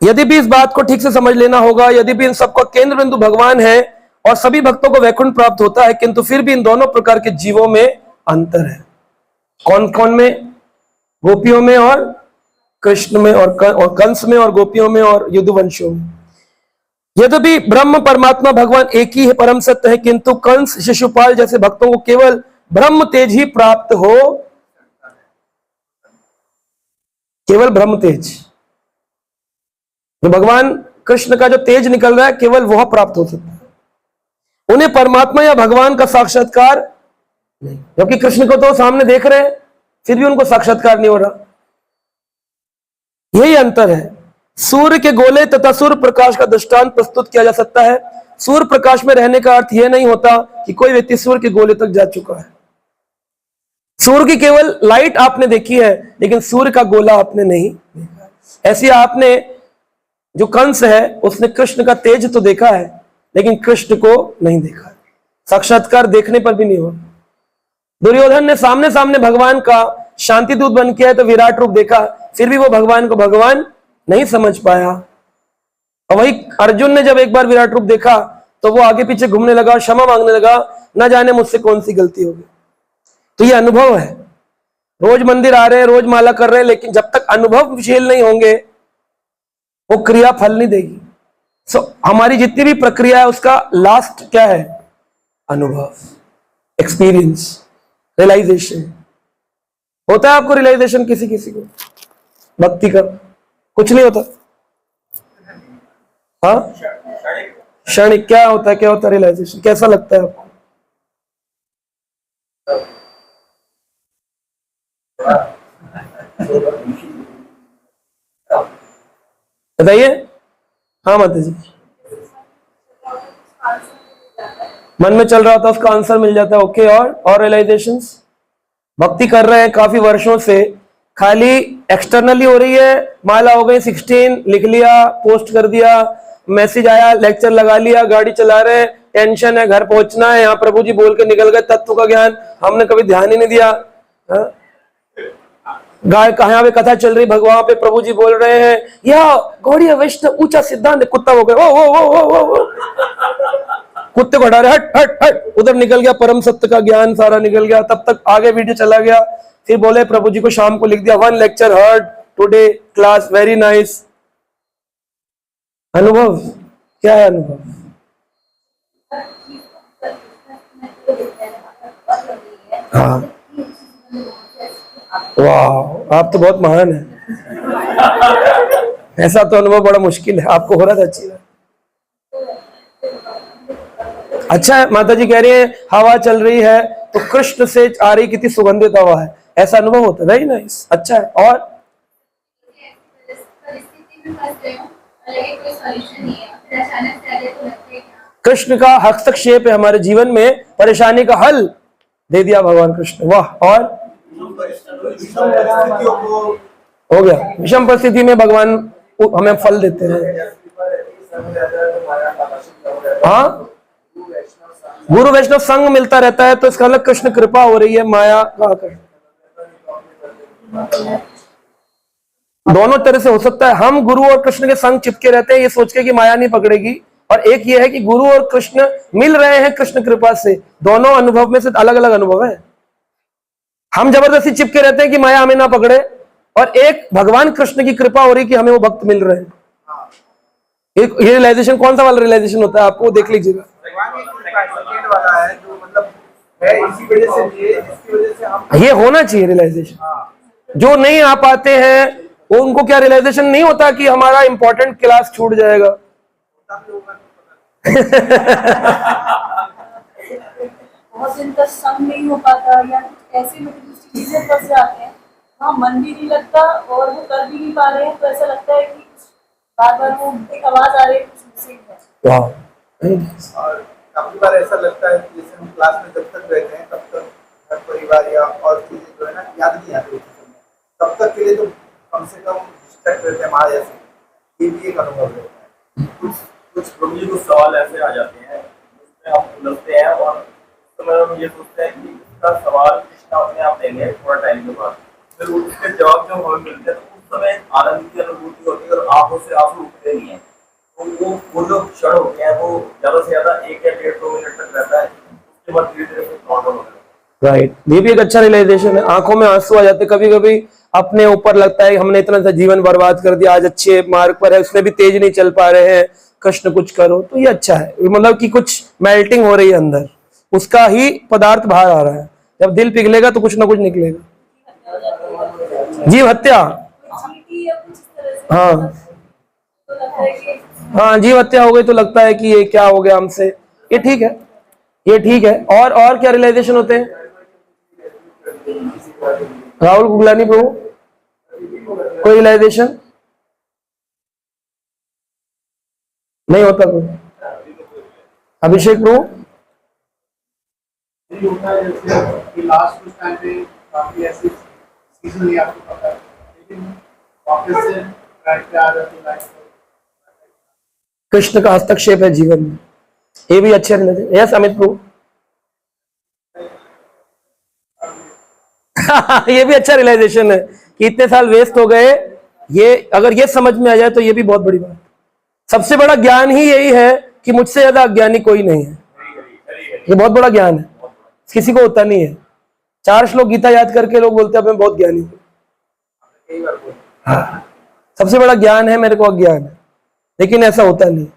Speaker 1: यदि भी इस बात को ठीक से समझ लेना होगा, यदि भी इन सबका केंद्र बिंदु भगवान है और सभी भक्तों को वैकुंठ प्राप्त होता है, किंतु फिर भी इन दोनों प्रकार के जीवों में अंतर है। कौन कौन में? गोपियों में और कृष्ण में, और कंस में और गोपियों में और यदुवंशियों में। यद्यपि ब्रह्म परमात्मा भगवान एक ही है, परम सत्य है, किंतु कंस शिशुपाल जैसे भक्तों को केवल ब्रह्म तेज ही प्राप्त हो, केवल ब्रह्म तेज, जो भगवान कृष्ण का जो तेज निकल रहा है केवल वह प्राप्त हो सकता है। उन्हें परमात्मा या भगवान का साक्षात्कार नहीं, जबकि कृष्ण को तो सामने देख रहे हैं फिर भी उनको साक्षात्कार नहीं हो रहा। यही अंतर है। सूर्य के गोले तथा सूर्य प्रकाश का दृष्टांत प्रस्तुत किया जा सकता है। सूर्य प्रकाश में रहने का अर्थ यह नहीं होता कि कोई व्यक्ति सूर्य के गोले तक जा चुका है। सूर्य की केवल लाइट आपने देखी है, लेकिन सूर्य का गोला आपने नहीं देखा। ऐसी आपने, जो कंस है उसने कृष्ण का तेज तो देखा है लेकिन कृष्ण को नहीं देखा, साक्षात्कार देखने पर भी नहीं हुआ। दुर्योधन ने सामने सामने भगवान का शांति दूत बन किया है तो विराट रूप देखा, फिर भी वो भगवान को भगवान नहीं समझ पाया। और वही अर्जुन ने जब एक बार विराट रूप देखा तो वो आगे पीछे घूमने लगा, क्षमा मांगने लगा, न जाने मुझसे कौन सी गलती होगी। तो ये अनुभव है। रोज मंदिर आ रहे हैं, रोज माला कर रहे हैं, लेकिन जब तक अनुभवशील नहीं होंगे वो क्रिया फल नहीं देगी। हमारी जितनी भी प्रक्रिया है उसका लास्ट क्या है? अनुभव, एक्सपीरियंस, रियलाइजेशन। होता है आपको रियलाइजेशन? किसी किसी को भक्ति का कुछ नहीं होता। हाँ, क्षणिक। क्या होता है? क्या होता है रियलाइजेशन? कैसा लगता है आपको? बताइए। हाँ माता जी, मन में चल रहा था उसका आंसर मिल जाता है। ओके, और रियलाइजेशंस? भक्ति कर रहे हैं काफी वर्षों से, खाली एक्सटर्नली हो रही है, माला हो गई 16, लिख लिया, पोस्ट कर दिया, मैसेज आया, लेक्चर लगा लिया, गाड़ी चला रहे हैं, टेंशन है, घर पहुंचना है, यहाँ प्रभु जी बोल के निकल गए तत्व का ज्ञान, हमने कभी ध्यान ही नहीं दिया। हाँ? गाय कहाँ पे कथा चल रही, भगवान पे प्रभु जी बोल रहे हैं, या गौड़ीय वैष्णव ऊंचा सिद्धांत, कुत्ता हो गया, ओ कुत्ते को हटा रहे, हट हट हट, उधर निकल गया, परम सत्य का ज्ञान सारा निकल गया, तब तक आगे वीडियो चला गया। फिर बोले प्रभु जी को शाम को लिख दिया, 1 lecture heard today class, very nice. अनुभव क्या है? अनुभव हाँ, वाह, आप तो बहुत महान है। ऐसा तो अनुभव बड़ा मुश्किल है, आपको हो रहा था, अच्छी बात। अच्छा है, माता जी कह रही है हवा चल रही है तो कृष्ण से आ रही कितनी सुगंधित हवा है, ऐसा अनुभव होता है। वेरी नाइस, अच्छा है। और कृष्ण का हस्तक्षेप है हमारे जीवन में, परेशानी का हल दे दिया भगवान कृष्ण, वाह। और हो गया, विषम परिस्थिति में भगवान हमें फल देते हैं। हाँ, गुरु वैष्णव संग मिलता रहता है तो इसका मतलब कृष्ण कृपा हो रही है, माया का कर। दोनों तरह से हो सकता है, हम गुरु और कृष्ण के संग चिपके रहते हैं ये सोच के कि माया नहीं पकड़ेगी, और एक ये है कि गुरु और कृष्ण मिल रहे हैं कृष्ण कृपा से। दोनों अनुभव में से अलग अलग अनुभव है। हम जबरदस्ती चिपके रहते हैं कि माया हमें ना पकड़े, और एक भगवान कृष्ण की कृपा हो रही कि हमें वो भक्त मिल रहे हैं। एक ये रियलाइजेशन कौन सा वाला रियलाइजेशन होता है आपको देख लीजिएगा।
Speaker 3: वाला है जो मतलब है, इसी वजह से इसकी वजह से हम,
Speaker 1: ये होना चाहिए रियलाइजेशन। जो नहीं आ पाते हैं वो उनको क्या रियलाइजेशन नहीं होता कि हमारा इंपॉर्टेंट क्लास छूट जाएगा।
Speaker 4: बहुत दिन तक संग नहीं हो पाता, या ऐसी दूसरी चीजें फंस जाते हैं, वहाँ मन भी नहीं लगता और वो कर भी नहीं पा रहे हैं, तो ऐसा लगता है कि बार बार वो एक आवाज आ रही है, कुछ मिसिंग है।
Speaker 3: और काफी बार ऐसा लगता है कि जैसे हम क्लास में जब तक रहते हैं तब तक घर परिवार या और चीजें जो है ना याद नहीं आती, तब तक के लिए तो कम से कम डिस्ट्रैक्ट रहते हैं महाराज से। ये भी एक अनुभव रहता है।
Speaker 2: कुछ प्रभु जी कुछ सवाल ऐसे आ जाते हैं जिसमें हम उलझते हैं, और उस समय हम ये सोचते हैं कि इसका सवाल कृष्ण अपने आप देंगे थोड़ा टाइम के बाद, फिर उसके जवाब जब हमें मिलते हैं तो उस समय आनंद की अनुभूति होती है और आंखों से आंसू उठते नहीं है। तो वो जो क्षण होते हैं वो ज्यादा से ज्यादा 1 या 1.5-2 मिनट तक रहता है, उसके बाद धीरे धीरे नॉर्मल हो जाता है।
Speaker 1: राइट, ये भी एक अच्छा रियलाइजेशन है। आंखों में आंसू आ जाते, कभी कभी अपने ऊपर लगता है हमने इतना सा जीवन बर्बाद कर दिया, आज अच्छे मार्ग पर है, उसमें भी तेज नहीं चल पा रहे हैं, कृष्ण कुछ करो, तो ये अच्छा है। मतलब कि कुछ मेल्टिंग हो रही है अंदर, उसका ही पदार्थ बाहर आ रहा है। जब दिल पिघलेगा तो कुछ ना कुछ निकलेगा। जीव हत्या, हाँ हाँ, जीव हत्या हो गई तो लगता है कि ये क्या हो गया हमसे। ये ठीक है, ये ठीक है। और क्या रियलाइजेशन होते हैं? राहुल गुगलानी प्रभु, कोई रियलाइजेशन नहीं होता कोई? अभिषेक प्रभु,
Speaker 3: लास्ट कुछ टाइम पे काफी ऐसी चीजें नहीं आपको पता है, लेकिन वापस से राइट पे आ जाती है।
Speaker 1: कृष्ण का हस्तक्षेप है जीवन में, ये भी अच्छे रिलेशन। यस अमित प्रभु, ये भी अच्छा रियलाइजेशन है कि इतने साल वेस्ट हो गए। ये अगर ये समझ में आ जाए तो ये भी बहुत बड़ी बात। सबसे बड़ा ज्ञान ही यही है कि मुझसे ज्यादा अज्ञानी कोई नहीं है। ये बहुत बड़ा ज्ञान है, किसी को होता नहीं है। 4 श्लोक गीता याद करके लोग बोलते हैं मैं बहुत ज्ञानी हूं। हाँ, सबसे बड़ा ज्ञान है मेरे को अज्ञान है, लेकिन ऐसा होता नहीं।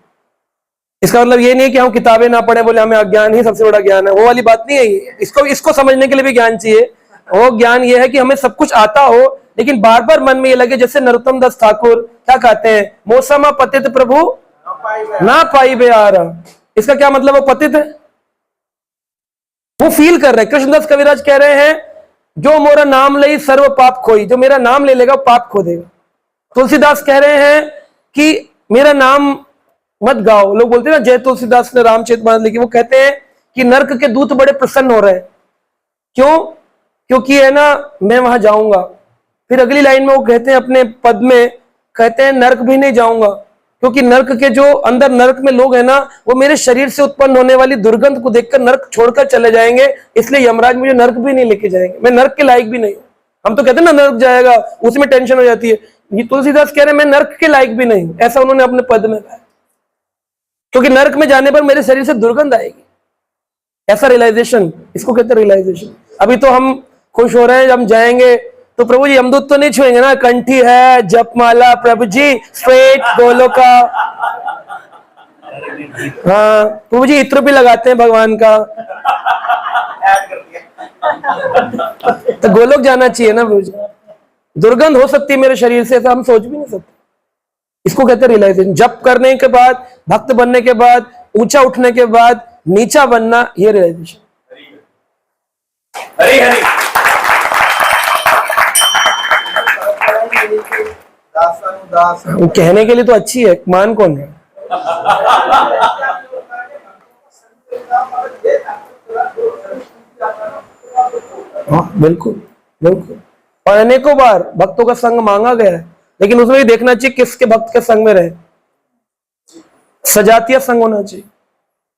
Speaker 1: इसका मतलब ये नहीं कि हम किताबें ना पढ़े बोले हमें अज्ञान ही सबसे बड़ा ज्ञान है, वो वाली बात नहीं है। इसको समझने के लिए भी ज्ञान चाहिए। वो ज्ञान ये है कि हमें सब कुछ आता हो, लेकिन बार बार मन में ये लगे, जैसे नरोत्तम दास ठाकुर क्या कहते हैं, मौसमा पतित प्रभु ना पाई बेआरा। इसका क्या मतलब? वो पतित है, वो फील कर रहे हैं। कृष्णदास कविराज कह रहे हैं जो मोरा नाम ले सर्व पाप खोई, जो मेरा नाम ले लेगा पाप खो देगा। तुलसीदास कह रहे हैं कि मेरा नाम मत गाओ। लोग बोलते हैं ना, जय तुलसीदास ने रामचरितमानस लिखी, वो कहते हैं कि नर्क के दूत बड़े प्रसन्न हो रहे हैं। क्यों? क्योंकि है ना, मैं वहां जाऊंगा। फिर अगली लाइन में वो कहते हैं अपने पद में, कहते हैं नर्क भी नहीं जाऊंगा, क्योंकि नर्क के जो अंदर नर्क में लोग हैं ना, वो मेरे शरीर से उत्पन्न होने वाली दुर्गंध को देखकर नर्क छोड़कर चले जाएंगे, इसलिए यमराज मुझे नर्क भी नहीं लेके जाएंगे, मैं नर्क के लायक भी नहीं हूं। हम तो कहते हैं ना नर्क जाएगा, उसमें टेंशन हो जाती है। ये तुलसीदास कह रहे हैं मैं नर्क के लायक भी नहीं हूं, ऐसा उन्होंने अपने पद में कहा, क्योंकि नर्क में जाने पर मेरे शरीर से दुर्गंध आएगी। ऐसा रियलाइजेशन, इसको कहते हैं रियलाइजेशन। अभी तो हम खुश हो रहे हैं, जब हम जाएंगे तो प्रभु जी यमदूत तो नहीं छुएंगे ना, कंठी है, जपमाला, प्रभु जी स्ट्रेट गोलोका। हाँ प्रभु जी इत्र भी लगाते हैं भगवान का, तो गोलोक जाना चाहिए ना प्रभु जी। दुर्गंध हो सकती है मेरे शरीर से, ऐसा हम सोच भी नहीं सकते। इसको कहते हैं रियलाइजेशन। जप करने के बाद, भक्त बनने के बाद, ऊंचा उठने के बाद नीचा बनना, ये रियलाइजेशन।
Speaker 2: हरी हरी
Speaker 1: कहने के लिए तो अच्छी है, मान कौन है? हाँ बिल्कुल बिल्कुल। और अनेकों बार भक्तों का संग मांगा गया है, लेकिन उसमें भी देखना चाहिए किसके भक्त के संग में रहे। सजातीय संग होना चाहिए,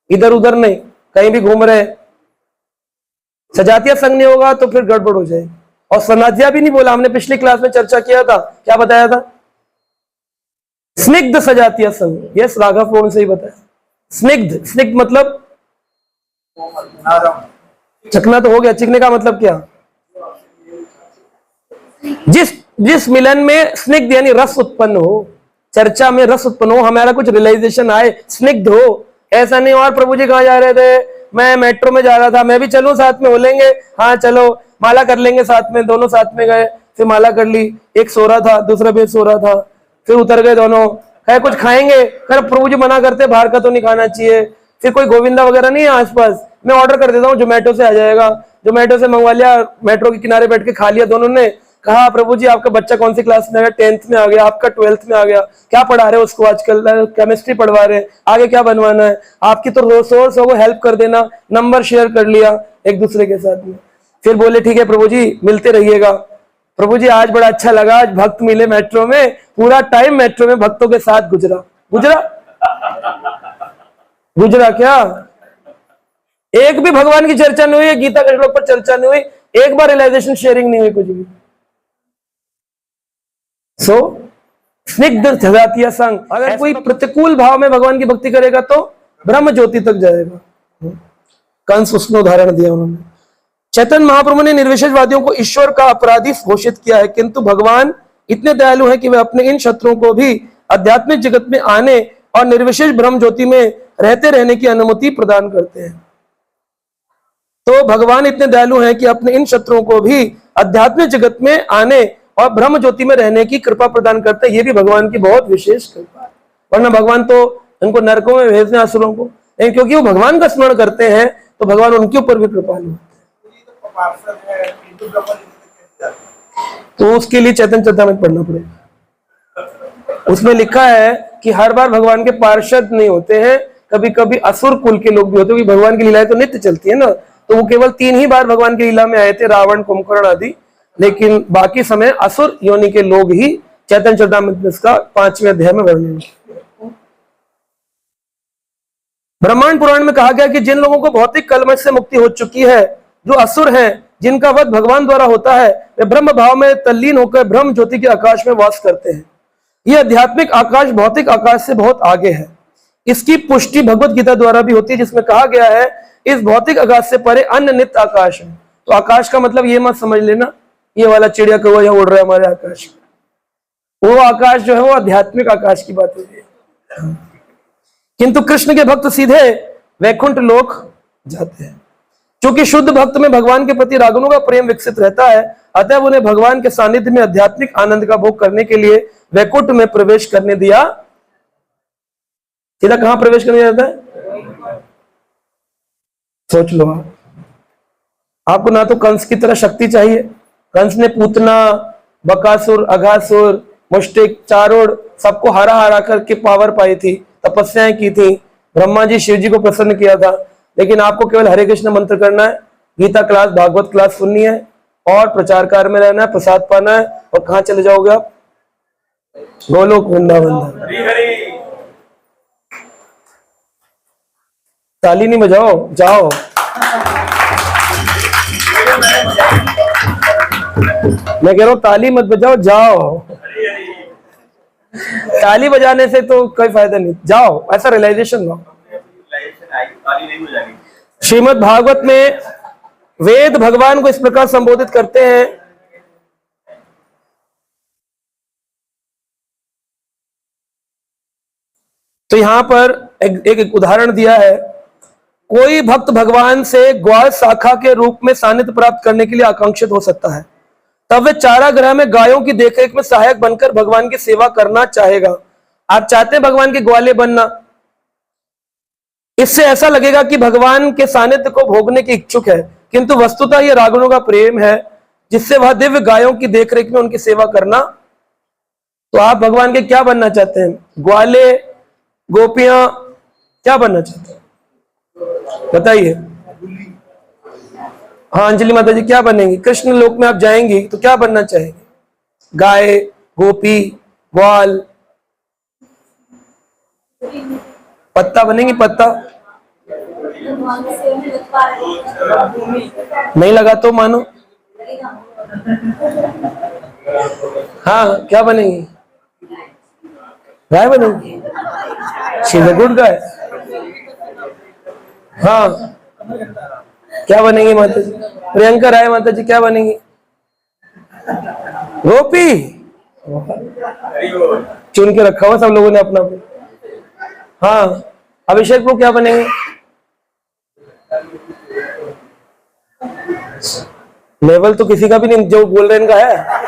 Speaker 1: इधर उधर नहीं, कहीं भी घूम रहे। सजातीय संग नहीं होगा तो फिर गड़बड़ हो जाएगी। और सनाध्या भी नहीं बोला, हमने पिछली क्लास में चर्चा किया था, क्या बताया था? स्निग्ध सजातीय संग। यस, राघव पूर्ण से ही बताया। स्निग्ध, स्निग्ध मतलब चखना तो हो गया, चिकने का मतलब क्या? जिस मिलन में स्निग्ध यानी रस उत्पन्न हो, चर्चा में रस उत्पन्न हो, हमारा कुछ रियलाइजेशन आए, स्निग्ध हो। ऐसा नहीं और प्रभु जी कहाँ जा रहे थे? मैं मेट्रो में जा रहा था, मैं भी चलूं साथ में, हो लेंगे? हाँ चलो, माला कर लेंगे साथ में। दोनों साथ में गए, फिर माला कर ली। एक सो रहा था, दूसरा भी सो रहा था, फिर उतर गए दोनों। है कुछ खाएंगे? कर प्रभु जी मना करते, बाहर का तो नहीं खाना चाहिए। फिर कोई गोविंदा वगैरह नहीं है आसपास, मैं ऑर्डर कर देता हूँ, जोमेटो से आ जाएगा। जोमेटो से मंगवा लिया, मेट्रो के किनारे बैठ के खा लिया दोनों ने। कहा प्रभु जी आपका बच्चा कौन सी क्लास में आ गया? 10th में आ गया, आपका 12th में आ गया, क्या पढ़ा रहे हो उसको आजकल? केमिस्ट्री पढ़वा रहे हैं, आगे क्या बनवाना है? आपकी तो रिसोर्स हो, वो हेल्प कर देना। नंबर शेयर कर लिया एक दूसरे के साथ में। फिर बोले ठीक है प्रभु जी मिलते रहिएगा। प्रभु जी आज बड़ा अच्छा लगा, आज भक्त मिले मेट्रो में, पूरा टाइम मेट्रो में भक्तों के साथ गुजरा। गुजरा क्या? एक भी भगवान की चर्चा नहीं हुई, गीता के श्लोक पर चर्चा नहीं हुई, एक बार रियलाइजेशन शेयरिंग नहीं हुई, कुछ भी। स्निग्ध सजातीय संग। अगर कोई प्रतिकूल भाव में भगवान की भक्ति करेगा तो ब्रह्म ज्योति तक जाएगा। कंस उसने उदाहरण दिया उन्होंने। चैतन्य महाप्रभु ने निर्विशेषवादियों को ईश्वर का अपराधी घोषित किया है, किंतु भगवान इतने दयालु हैं कि वे अपने इन शत्रुओं को भी आध्यात्मिक जगत में आने और निर्विशेष ब्रह्म ज्योति में रहते रहने की अनुमति प्रदान करते हैं। तो भगवान इतने दयालु हैं कि अपने इन शत्रुओं को भी आध्यात्मिक जगत में आने और ब्रह्म ज्योति में रहने की कृपा प्रदान करते हैं। ये भी भगवान की बहुत विशेष कृपा है, वरना भगवान तो उनको नरकों में भेजते हैं असुरों को, लेकिन क्योंकि वो भगवान का स्मरण करते हैं तो भगवान उनके ऊपर भी कृपालु होते हैं। तो उसके लिए चैतन्य चरितामृत पढ़ना पड़ेगा। उसमें लिखा है कि हर बार भगवान के पार्षद नहीं होते हैं, कभी कभी असुर कुल के लोग भी होते हैं, क्योंकि भगवान की लीलाएं तो नित्य चलती है ना। तो वो केवल 3 ही बार भगवान की लीला में आए थे, रावण, कुंभकर्ण आदि, लेकिन बाकी समय असुर योनि के लोग ही चैतन्य चरितामृत का 5वें अध्याय में वर्णन। ब्रह्मांड पुराण में कहा गया कि जिन लोगों को भौतिक कलमश से मुक्ति हो चुकी है, जो असुर हैं, जिनका वध भगवान द्वारा होता है, वे ब्रह्म भाव में तल्लीन होकर ब्रह्म ज्योति के आकाश में वास करते हैं। यह आध्यात्मिक आकाश भौतिक आकाश से बहुत आगे है। इसकी पुष्टि भगवत गीता द्वारा भी होती है, जिसमें कहा गया है इस भौतिक आकाश से परे अन्य नित्य आकाश है। तो आकाश का मतलब ये मत समझ लेना ये वाला चिड़िया कौवा यहाँ उड़ रहा है हमारे आकाश, वो आकाश जो है वो आध्यात्मिक आकाश की बात हो रही है। किंतु कृष्ण के भक्त सीधे वैकुंठ लोक जाते हैं। क्योंकि शुद्ध भक्त में भगवान के प्रति रागुणों का प्रेम विकसित रहता है, अतः उन्हें भगवान के सानिध्य में आध्यात्मिक आनंद का भोग करने के लिए वैकुंठ में प्रवेश करने दिया। सीधा कहां प्रवेश करने जाता है? सोच लो आपको ना तो कंस की तरह शक्ति चाहिए। कंस ने पूतना, बकासुर, अघासुर, मुष्टिक, चारोड़, सबको हरा हरा करके पावर पाई थी, तपस्याएं की थी, ब्रह्मा जी शिव जी को प्रसन्न किया था। लेकिन आपको केवल हरे कृष्ण मंत्र करना है, गीता क्लास, भागवत क्लास सुननी है और प्रचार कार्य में रहना है, प्रसाद पाना है। और कहाँ चले जाओगे आप? गोलोक वृंदावन।
Speaker 2: हरी हरी।
Speaker 1: ताली नहीं बजाओ, जाओ। मैं कह रहा हूँ ताली मत बजाओ, जाओ। ताली बजाने से तो कोई फायदा नहीं, जाओ, ऐसा रियलाइजेशन लो। श्रीमद् भागवत में वेद भगवान को इस प्रकार संबोधित करते हैं, तो यहां पर एक उदाहरण दिया है। कोई भक्त भगवान से ग्वाल शाखा के रूप में सानिध्य प्राप्त करने के लिए आकांक्षित हो सकता है, तब वे चारागृह में गायों की देखरेख में सहायक बनकर भगवान की सेवा करना चाहेगा। आप चाहते हैं भगवान के ग्वाले बनना, इससे ऐसा लगेगा कि भगवान के सानिध्य को भोगने की इच्छुक है, किंतु वस्तुतः यह रागुणों का प्रेम है जिससे वह दिव्य गायों की देखरेख में उनकी सेवा करना। तो आप भगवान के क्या बनना चाहते हैं? ग्वाले, गोपियां, क्या बनना चाहते हैं बताइए? हाँ अंजलि माता जी, क्या बनेंगी? कृष्ण लोक में आप जाएंगी तो क्या बनना चाहेंगे? गाय, गोपी, ग्वाल, पत्ता बनेंगी? पत्ता नहीं लगा तो मानो। हाँ क्या बनेंगी? गाय बनेंगी? शील गुड गाय। हाँ क्या बनेंगी माता जी? प्रियंका राय माता जी क्या बनेंगी? गोपी। चुन के रखा हुआ सब लोगों ने अपना अपना। हाँ अभिषेक को क्या बनेंगे? लेवल तो किसी का भी नहीं, जो बोल रहे हैं इनका है।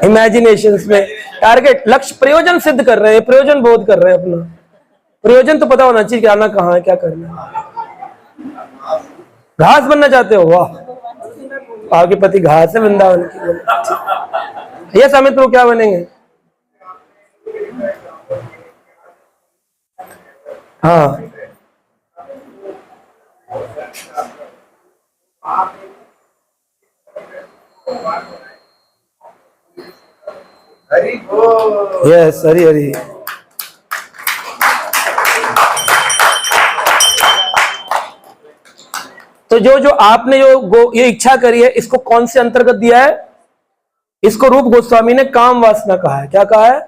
Speaker 1: इमेजिनेशंस में टारगेट, लक्ष्य, प्रयोजन सिद्ध कर रहे हैं, प्रयोजन बोध कर रहे हैं अपना। प्रयोजन तो पता होना चाहिए कि आना कहाँ है, क्या करना है। घास बनना चाहते हो? वाह, आपके पति घास है वृंदावन की। ये समित लोग क्या बनेंगे? हाँ
Speaker 3: हरि बोल।
Speaker 1: यस, हरी हरी। तो जो आपने ये इच्छा करी है, इसको कौन से अंतर्गत दिया है? इसको रूप गोस्वामी ने काम वासना कहा है। क्या कहा है?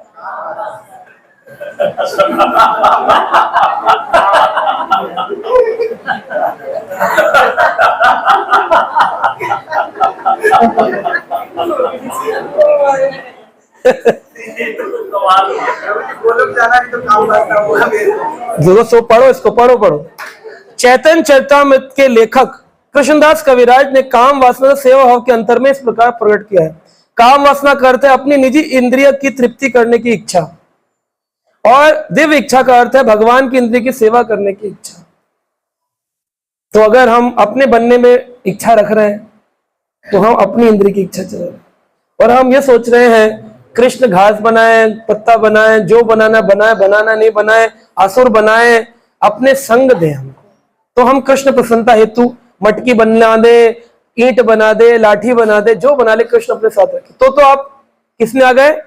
Speaker 3: जाना नहीं तो काम वासना होगा।
Speaker 1: जो सो पढ़ो, इसको पढ़ो। चैतन्य चरितामृत के लेखक कृष्णदास कविराज ने काम वासना सेवा भाव के अंतर में इस प्रकार प्रकट किया है। काम वासना का अर्थ है अपनी निजी इंद्रिय की तृप्ति करने की इच्छा, और दिव्य इच्छा का अर्थ है भगवान की इंद्रिय की सेवा करने की इच्छा। तो अगर हम अपने बनने में इच्छा रख रहे हैं तो हम अपनी इंद्रिय की इच्छा चला रहे हैं, और हम ये सोच रहे हैं कृष्ण घास बनाए, पत्ता बनाए, जो बनाना बनाए, बनाना नहीं बनाए, असुर बनाए, अपने संग दे हमको। तो हम कृष्ण प्रसन्नता हेतु मटकी बना दे, ईंट बना दे, लाठी बना दे, जो बना ले, कृष्ण अपने साथ रखे। तो आप किसमें आ गए?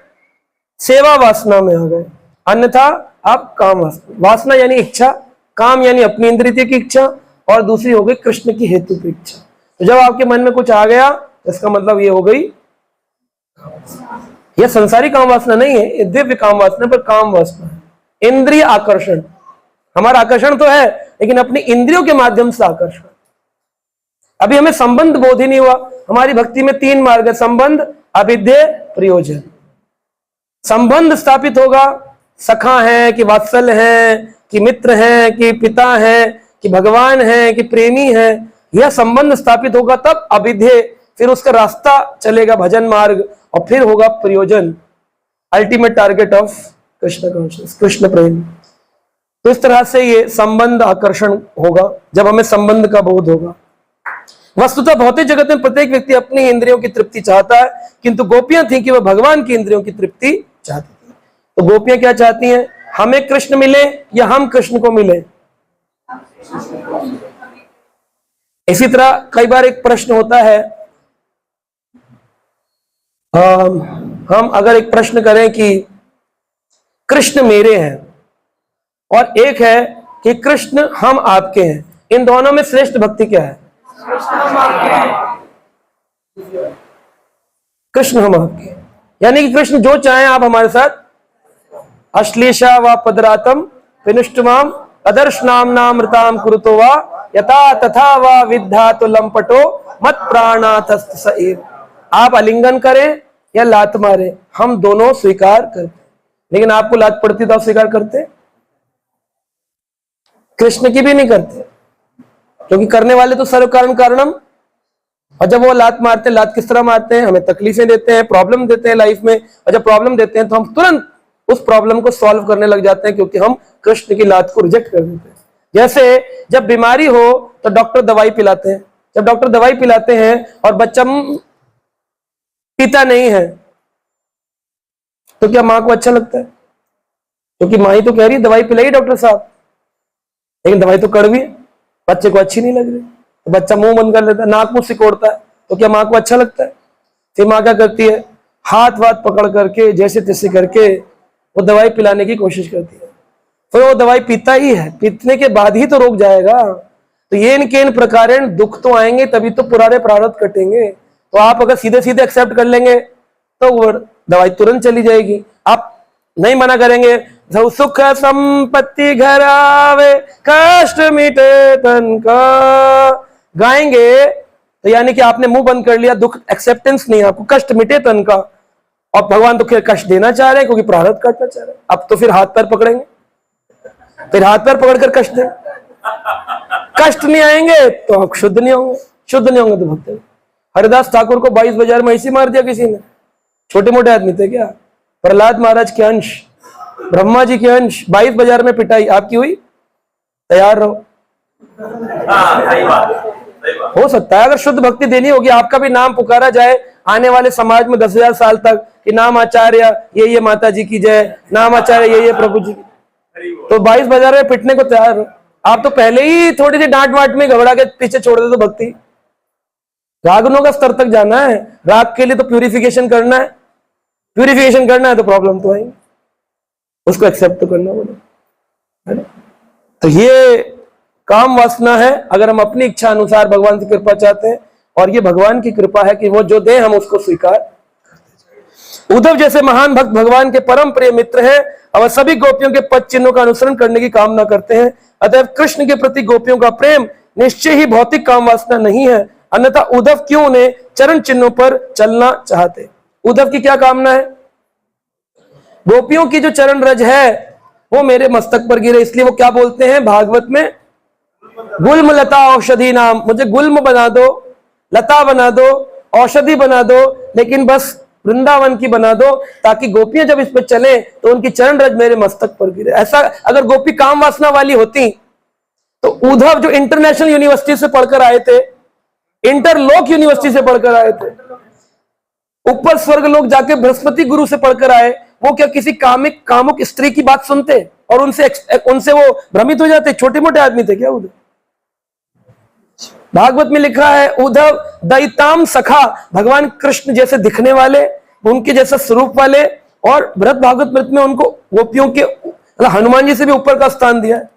Speaker 1: सेवा वासना में आ गए। अन्यथा आप काम वासना यानी इच्छा, काम यानी अपनी इंद्रिय की इच्छा, और दूसरी हो गई कृष्ण की हेतु की इच्छा। तो जब आपके मन में कुछ आ गया, इसका मतलब ये हो गई, यह संसारी काम वासना नहीं है, ये दिव्य काम वासना, पर काम वासना है इंद्रिय आकर्षण। हमारा आकर्षण तो है, लेकिन अपनी इंद्रियों के माध्यम से आकर्षण। अभी हमें संबंध बोध ही नहीं हुआ। हमारी भक्ति में 3 मार्ग है: संबंध, अविद्या, प्रयोजन। संबंध स्थापित होगा, सखा है कि वात्सल है कि मित्र है कि पिता है कि भगवान है कि प्रेमी है, यह संबंध स्थापित होगा तब अविद्या, फिर उसका रास्ता चलेगा भजन मार्ग, और फिर होगा प्रयोजन, ultimate target of Krishna conscious, Krishna प्रेम। तो इस तरह से ये संबंध आकर्षण होगा जब हमें संबंध का बोध होगा। वस्तुतः भौतिक जगत में प्रत्येक व्यक्ति अपनी इंद्रियों की तृप्ति चाहता है, किंतु गोपियां थी कि वह भगवान की इंद्रियों की तृप्ति चाहती थी। तो गोपियां क्या चाहती हैं? हमें कृष्ण मिले या हम कृष्ण को मिले। इसी तरह कई बार एक प्रश्न होता है, हम अगर एक प्रश्न करें कि कृष्ण मेरे हैं और एक है कि कृष्ण हम आपके हैं, इन दोनों में श्रेष्ठ भक्ति क्या है? कृष्ण हम आपके, यानी कि कृष्ण जो चाहे आप हमारे साथ। अश्लेषा व पदरातम विनुष्टमाम अदर्शनामनामृताम कुरुतो वा यथा तथा वा विद्धा तो लंपटो मत प्राणातस्त स एव। आप आलिंगन करें या लात मारे, हम दोनों स्वीकार करते। लेकिन आपको लात पड़ती तो आप स्वीकार करते? कृष्ण की भी नहीं करते, क्योंकि करने वाले तो सर्व कारण कारणम। और जब वो लात मारते हैं, लात किस तरह मारते हैं? हमें तकलीफें देते हैं, प्रॉब्लम देते हैं लाइफ में, और जब प्रॉब्लम देते हैं तो हम तुरंत उस प्रॉब्लम को सॉल्व करने लग जाते हैं, क्योंकि हम कृष्ण की लात को रिजेक्ट कर देते हैं। जैसे जब बीमारी हो तो डॉक्टर दवाई पिलाते हैं, जब डॉक्टर दवाई पिलाते हैं और बच्चा पीता नहीं है तो क्या मां को अच्छा लगता है? क्योंकि मां ही तो कह रही है दवाई पिलाई डॉक्टर साहब, लेकिन दवाई तो कड़वी है, बच्चे को अच्छी नहीं लग रही, तो बच्चा मुंह बंद कर लेता है, नाक मुंह सिकोड़ता है, तो क्या मां को अच्छा लगता है? फिर मां क्या करती है? हाथ वाथ पकड़ करके जैसे तैसे करके वो दवाई पिलाने की कोशिश करती है। फिर वो दवाई पीता ही है, पीने के बाद ही तो रोक जाएगा। तो ये इनके इन प्रकार दुख तो आएंगे, तभी तो पुराने प्रारब्ध कटेंगे। तो आप अगर सीधे सीधे एक्सेप्ट कर लेंगे तो वो दवाई तुरंत चली जाएगी। आप नहीं मना करेंगे, सुख संपत्ति घर आवे कष्ट मिटे तन का, गाएंगे तो यानी कि आपने मुंह बंद कर लिया, दुख एक्सेप्टेंस नहीं, आपको कष्ट मिटे तन का। और भगवान तो फिर कष्ट देना चाह रहे हैं क्योंकि प्रारब्ध काटना चाह रहे हैं। अब तो फिर हाथ पैर पकड़ेंगे, फिर हाथ पैर पकड़कर कष्ट दें। कष्ट नहीं आएंगे तो आप शुद्ध नहीं होंगे, शुद्ध नहीं होंगे तो भक्त। हरिदास ठाकुर को 22 बाजार में ऐसी मार दिया किसी ने, छोटे मोटे आदमी थे क्या? प्रहलाद महाराज के अंश, ब्रह्मा जी के अंश, 22 बाजार में पिटाई आपकी हुई? तैयार रहो। हो सकता है अगर शुद्ध भक्ति देनी होगी, आपका भी नाम पुकारा जाए आने वाले समाज में 10,000 साल तक कि नाम आचार्य ये माता जी की जय, नाम आचार्य ये प्रभु जी की, तो 22 बाजार में पिटने को तैयार हो। आप तो पहले ही थोड़ी सी डांट वाट में घबरा के पीछे छोड़ दे तो भक्ति। रागनों का स्तर तक जाना है, राग के लिए तो प्यूरिफिकेशन करना है, प्यूरिफिकेशन करना है तो प्रॉब्लम तो आएगी, उसको एक्सेप्ट तो करना है ना। तो ये काम वासना है। अगर हम अपनी इच्छा अनुसार भगवान की कृपा चाहते हैं, और ये भगवान की कृपा है कि वो जो दे हम उसको स्वीकार। उद्धव जैसे महान भक्त भगवान के परम प्रिय मित्र हैं और सभी गोपियों के पद चिन्हों का अनुसरण करने की कामना करते हैं। अतः कृष्ण के प्रति गोपियों का प्रेम निश्चय ही भौतिक काम वासना नहीं है, अन्यथा उद्धव क्यों उन्हें चरण चिन्हों पर चलना चाहते? उद्धव की क्या कामना है? गोपियों की जो चरण रज है वो मेरे मस्तक पर गिरे, इसलिए वो क्या बोलते हैं भागवत में? गुल्म लता औषधि नाम, मुझे गुल्म बना दो, लता बना दो, औषधि बना दो, लेकिन बस वृंदावन की बना दो, ताकि गोपियां जब इस पर चले तो उनकी चरण रज मेरे मस्तक पर गिरे। ऐसा अगर गोपी काम वासना वाली होती तो उद्धव जो इंटरनेशनल यूनिवर्सिटी से पढ़कर आए थे, इंटरलोक यूनिवर्सिटी से पढ़कर आए थे, ऊपर स्वर्ग लोग जाके बृहस्पति गुरु से पढ़कर आए, वो क्या किसी कामुक स्त्री की बात सुनते और उनसे वो भ्रमित हो जाते? छोटे मोटे आदमी थे क्या उद्धव? भागवत में लिखा है उद्धव दैताम सखा, भगवान कृष्ण जैसे दिखने वाले, उनके जैसे स्वरूप वाले, और भरत भागवत मृत में उनको गोपियों के हनुमान जी से भी ऊपर का स्थान दिया है।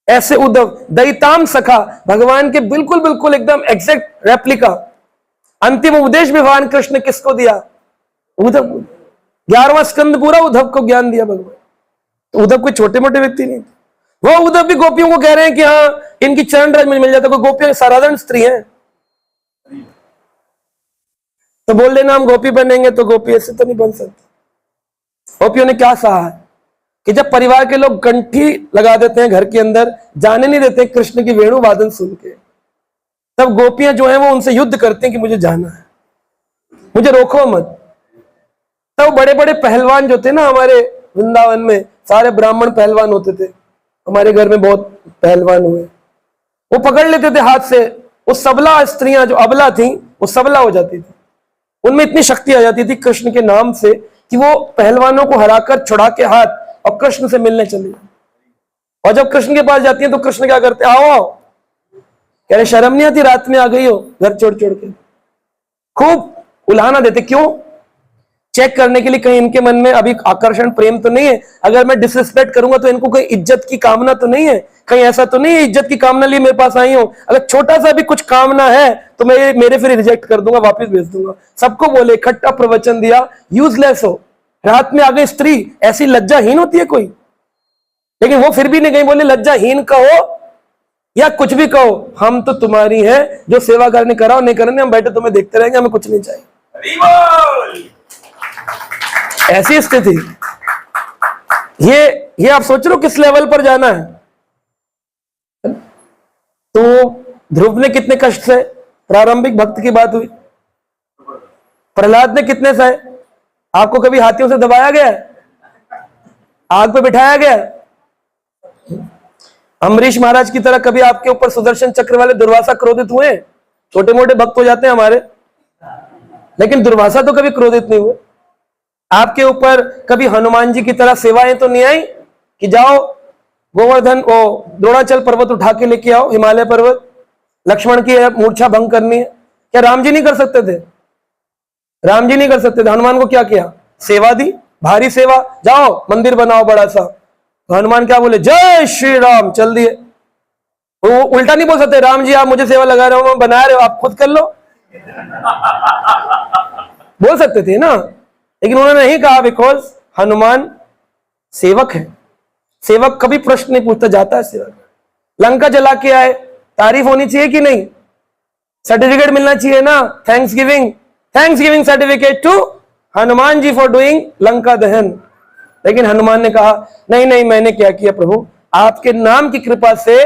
Speaker 1: ऐसे उद्धव दैताम सखा, भगवान के बिल्कुल बिल्कुल एकदम एग्जैक्ट रेप्लिका। अंतिम उपदेश भी भगवान कृष्ण ने किसको दिया? उद्धव को। 11वां स्कंद पूरा उद्धव को ज्ञान दिया भगवान। तो उद्धव कोई छोटे मोटे व्यक्ति नहीं थे। वो उद्धव भी गोपियों को कह रहे हैं कि हाँ इनकी चरण रज में मिल जाता। कोई गोपियां साधारण स्त्री है तो बोल देना हम गोपी बनेंगे, तो गोपी ऐसे तो नहीं बन सकती। गोपियों ने क्या सहा है कि जब परिवार के लोग कंठी लगा देते हैं घर के अंदर, जाने नहीं देते कृष्ण की वेणु वादन सुन के, तब गोपियां जो है वो उनसे युद्ध करती हैं कि मुझे जाना है, मुझे रोको मत। तब बड़े बड़े पहलवान जो थे ना हमारे वृंदावन में, सारे ब्राह्मण पहलवान होते थे, हमारे घर में बहुत पहलवान हुए, वो पकड़ लेते थे हाथ से वो सबला स्त्रियां जो अबला थी वो सबला हो जाती थी, उनमें इतनी शक्ति आ जाती थी कृष्ण के नाम से कि वो पहलवानों को हराकर छुड़ा के हाथ और कृष्ण से मिलने चली जाती। और जब कृष्ण के पास जाती है तो कृष्ण क्या करते, आओ आओ, कह रहे शर्म नहीं आती, रात में आ गई हो घर छोड़ छोड़ के। खूब उलाहना देते, क्यों? चेक करने के लिए कहीं इनके मन में अभी आकर्षण प्रेम तो नहीं है, अगर मैं डिसरिस्पेक्ट करूंगा तो इनको कोई इज्जत की कामना तो नहीं है, कहीं ऐसा तो नहीं है इज्जत की कामना लिए मेरे पास आई हो, अगर छोटा सा भी कुछ कामना है तो मैं मेरे फिर रिजेक्ट कर दूंगा, वापस भेज दूंगा। सबको बोले, इकट्ठा प्रवचन दिया, यूजलेस हो, रात में आ गई स्त्री, ऐसी लज्जाहीन होती है कोई? लेकिन वो फिर भी नहीं गई, बोले लज्जाहीन कहो या कुछ भी कहो, हम तो तुम्हारी हैं, जो सेवा करने कराओ नहीं करने हम बैठे तुम्हें देखते रहेंगे, हमें कुछ नहीं चाहिए। ऐसी स्थिति, ये आप सोच रहे हो किस लेवल पर जाना है। तो ध्रुव ने कितने कष्ट से, प्रारंभिक भक्त की बात हुई, प्रहलाद ने कितने सहे? आपको कभी हाथियों से दबाया गया, आग पे बिठाया गया? अम्बरीश महाराज की तरह कभी आपके ऊपर सुदर्शन चक्र वाले दुर्वासा क्रोधित हुए? छोटे मोटे भक्त हो जाते हैं हमारे, लेकिन दुर्वासा तो कभी क्रोधित नहीं हुए। आपके ऊपर कभी हनुमान जी की तरह सेवाएं तो नहीं आई कि जाओ गोवर्धन वो द्रोणाचल पर्वत उठा के लेके आओ, हिमालय पर्वत, लक्ष्मण की मूर्छा भंग करनी है? क्या राम जी नहीं कर सकते थे? राम जी नहीं कर सकते थे? हनुमान को क्या किया? सेवा दी, भारी सेवा, जाओ मंदिर बनाओ बड़ा सा। तो हनुमान क्या बोले? जय श्री राम, चल दिए। वो उल्टा नहीं बोल सकते, राम जी आप मुझे सेवा लगा रहे हो, बना रहे हो, आप खुद कर लो, बोल सकते थे ना, लेकिन उन्होंने नहीं कहा, बिकॉज हनुमान सेवक है। सेवक कभी प्रश्न नहीं पूछता, जाता है सेवक। लंका जला के आए, तारीफ होनी चाहिए कि नहीं? सर्टिफिकेट मिलना चाहिए ना, thanks giving certificate to Hanuman ji for doing Lanka dahan. लेकिन हनुमान ने कहा नहीं नहीं, मैंने क्या किया प्रभु, आपके नाम की कृपा से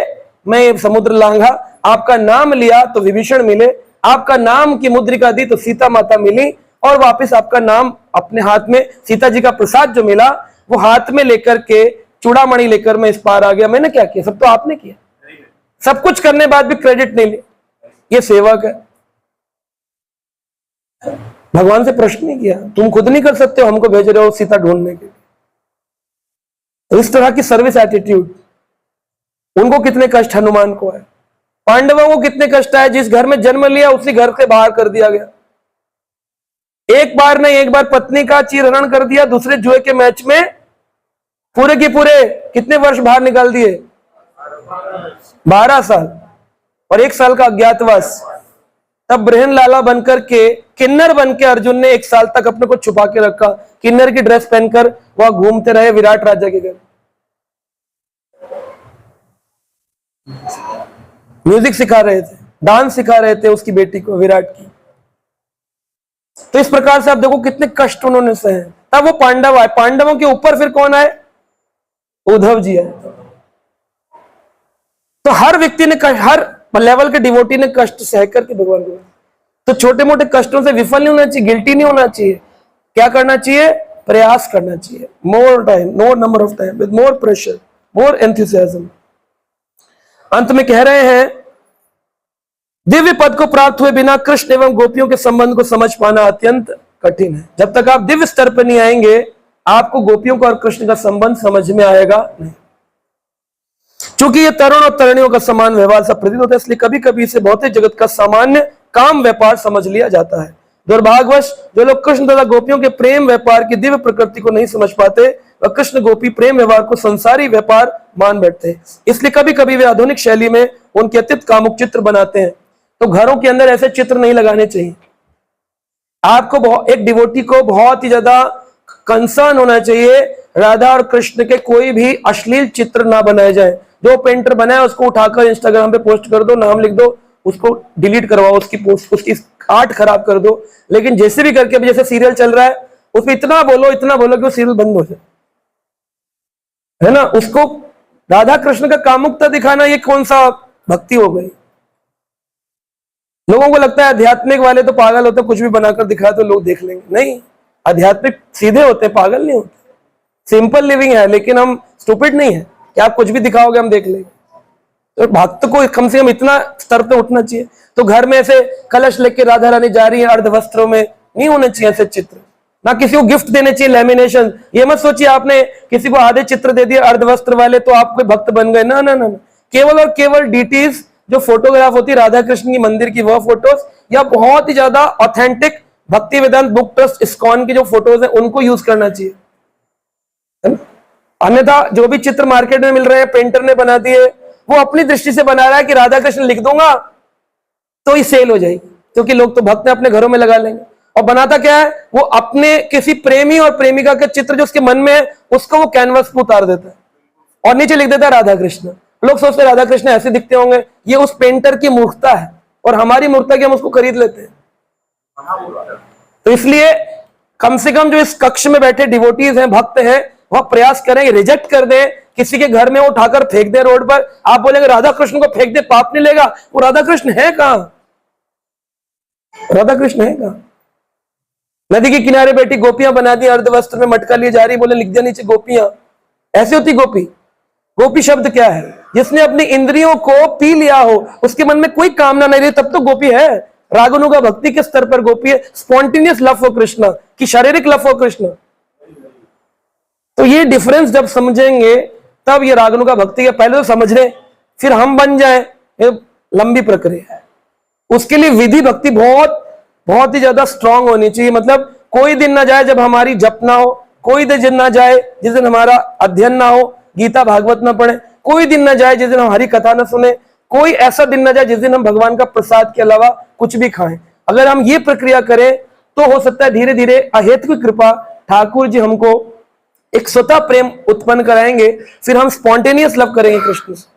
Speaker 1: मैं समुद्र लांघा, आपका नाम लिया तो विभीषण मिले, आपका नाम की मुद्रिका दी तो सीता माता मिली, और वापस आपका नाम अपने हाथ में, सीता जी का प्रसाद जो मिला वो हाथ में लेकर के चूड़ामणि लेकर मैं इस पार आ गया। मैंने क्या किया? सब तो आपने किया। सब कुछ करने बाद भी क्रेडिट नहीं लिया, ये सेवक है। भगवान से प्रश्न नहीं किया, तुम खुद नहीं कर सकते हो, हमको भेज रहे हो सीता ढूंढने के लिए। तो इस तरह की सर्विस एटीट्यूड, उनको कितने कष्ट हनुमान को है, पांडवों को कितने कष्ट आए, जिस घर में जन्म लिया उसी घर से बाहर कर दिया गया। एक बार नहीं, एक बार पत्नी का चीरहरण कर दिया, दूसरे जुए के मैच में पूरे के पूरे कितने वर्ष बाहर निकाल दिए? 12 साल और 1 साल का अज्ञातवास। तब ब्रहन लाला बनकर के, किन्नर बन के अर्जुन ने 1 साल तक अपने को छुपा के रखा, किन्नर की ड्रेस पहनकर वह घूमते रहे विराट राजा के घर। म्यूजिक सिखा रहे थे, डांस सिखा रहे थे उसकी बेटी को, विराट की। तो इस प्रकार से आप देखो कितने कष्ट उन्होंने सहे। तब वो पांडव आए, पांडवों के ऊपर फिर कौन आए? उद्धव जी आए। तो हर व्यक्ति ने, हर लेवल के डिवोटी ने कष्ट सह करके भगवान को, तो छोटे मोटे कष्टों से विफल नहीं होना चाहिए, गिल्टी नहीं होना चाहिए। क्या करना चाहिए? प्रयास करना चाहिए, more time, more number of time, with more pressure, more enthusiasm. अंत में कह रहे हैं, दिव्य पद को प्राप्त हुए बिना कृष्ण एवं गोपियों के संबंध को समझ पाना अत्यंत कठिन है। जब तक आप दिव्य स्तर पर नहीं आएंगे, आपको गोपियों का और कृष्ण का संबंध समझ में आएगा नहीं। चूंकि ये तरुण और तरुणियों का समान व्यवहार सब प्रतीत होता है, इसलिए कभी कभी इसे भौतिक जगत का सामान्य काम व्यापार समझ लिया जाता है। दुर्भाग्यवश जो लोग कृष्ण तथा गोपियों के प्रेम व्यापार की दिव्य प्रकृति को नहीं समझ पाते, वह कृष्ण गोपी प्रेम व्यवहार को संसारी व्यापार मान बैठते हैं। इसलिए कभी कभी वे आधुनिक शैली में उनके अत्यंत कामुक चित्र बनाते हैं। तो घरों के अंदर ऐसे चित्र नहीं लगाने चाहिए। आपको एक डिवोटी को बहुत ही ज्यादा कंसर्न होना चाहिए, राधा और कृष्ण के कोई भी अश्लील चित्र ना बनाए जाए। जो पेंटर बनाए उसको उठाकर इंस्टाग्राम पे पोस्ट कर दो, नाम लिख दो, उसको डिलीट करवाओ, उसकी पोस्ट, उसकी आर्ट खराब कर दो। लेकिन जैसे भी करके, जैसे सीरियल चल रहा है उसमें इतना बोलो कि वो सीरियल बंद हो जाए, है ना। उसको राधा कृष्ण का कामुकता दिखाना, ये कौन सा भक्ति हो गई? लोगों को लगता है आध्यात्मिक वाले तो पागल होते, कुछ भी बनाकर दिखा तो लोग देख लेंगे। नहीं, आध्यात्मिक सीधे होते, पागल नहीं होते। सिंपल लिविंग है, लेकिन हम स्टूपिड नहीं है कि आप कुछ भी दिखाओगे हम देख लेंगे। तो भक्त को कम से कम इतना स्तर पे उठना चाहिए। तो घर में ऐसे कलश लेके राधा रानी जा रही है अर्ध वस्त्रों में, नहीं होने चाहिए ऐसे चित्र। ना किसी को गिफ्ट देने चाहिए लैमिनेशन। ये मत सोचिए आपने किसी को आधे चित्र दे दिए अर्ध वस्त्र वाले तो आप कोई भक्त बन गए, ना ना ना। केवल और केवल डीटीज जो फोटोग्राफ होती है राधा कृष्ण की मंदिर की, वह फोटोज, या बहुत ही ज्यादा ऑथेंटिक भक्ति वेदांत बुक ट्रस्ट इस्कॉन की जो फोटोज है उनको यूज करना चाहिए, है ना। अन्यथा जो भी चित्र मार्केट में मिल रहे हैं पेंटर ने बना दिए, वो अपनी दृष्टि से बना रहा है कि राधा कृष्ण लिख दूंगा तो ही सेल हो जाएगी, क्योंकि लोग तो भक्त अपने घरों में लगा लेंगे। और बनाता क्या है, वो अपने किसी प्रेमी और प्रेमिका के चित्र जो उसके मन में है उसको वो कैनवस पे उतार देता है और नीचे लिख देता है राधा कृष्ण। लोग सोचते हैं राधा कृष्ण ऐसे दिखते होंगे, ये उस पेंटर की मूर्खता है और हमारी मूर्खता की हम उसको खरीद लेते हैं। तो इसलिए कम से कम जो इस कक्ष में बैठे डिवोटीज हैं, भक्त हैं, वह प्रयास करें, रिजेक्ट कर दें, किसी के घर में वो उठाकर फेंक दे रोड पर। आप बोलेंगे राधा कृष्ण को फेंक दे पाप नहीं लेगा, वो राधा कृष्ण है कहां? राधा कृष्ण है कहां? नदी के किनारे बैठी गोपियां बना दी अर्धवस्त्र में, मटका लिए जा रही, बोले लिख दिया नीचे गोपियां। ऐसे होती गोपी? गोपी शब्द क्या है? जिसने अपनी इंद्रियों को पी लिया हो, उसके मन में कोई कामना नहीं रही, तब तो गोपी है। रागानुगा भक्ति के स्तर पर गोपी है, स्पॉन्टेनियस लव फॉर कृष्ण की शारीरिक लव फॉर कृष्ण। तो ये डिफरेंस जब समझेंगे तब ये रागानुगा भक्ति के, पहले तो समझ रहे फिर हम बन जाए, ये लंबी प्रक्रिया है। उसके लिए विधि भक्ति बहुत बहुत ही ज्यादा स्ट्रांग होनी चाहिए। मतलब कोई दिन ना जाए जब हमारी जप ना हो, कोई दिन ना जाए जिस दिन हमारा अध्ययन ना हो, गीता भागवत ना पढ़े, कोई दिन ना जाए जिस दिन हम हरी कथा ना सुने, कोई ऐसा दिन ना जाए जिस दिन हम भगवान का प्रसाद के अलावा कुछ भी खाएं। अगर हम ये प्रक्रिया करें तो हो सकता है धीरे धीरे अहेतु की कृपा ठाकुर जी हमको एक स्वतः प्रेम उत्पन्न कराएंगे, फिर हम स्पॉन्टेनियस लव करेंगे कृष्ण से।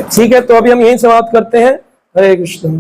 Speaker 1: ठीक है, तो अभी हम यहीं समाप्त करते हैं। हरे कृष्ण।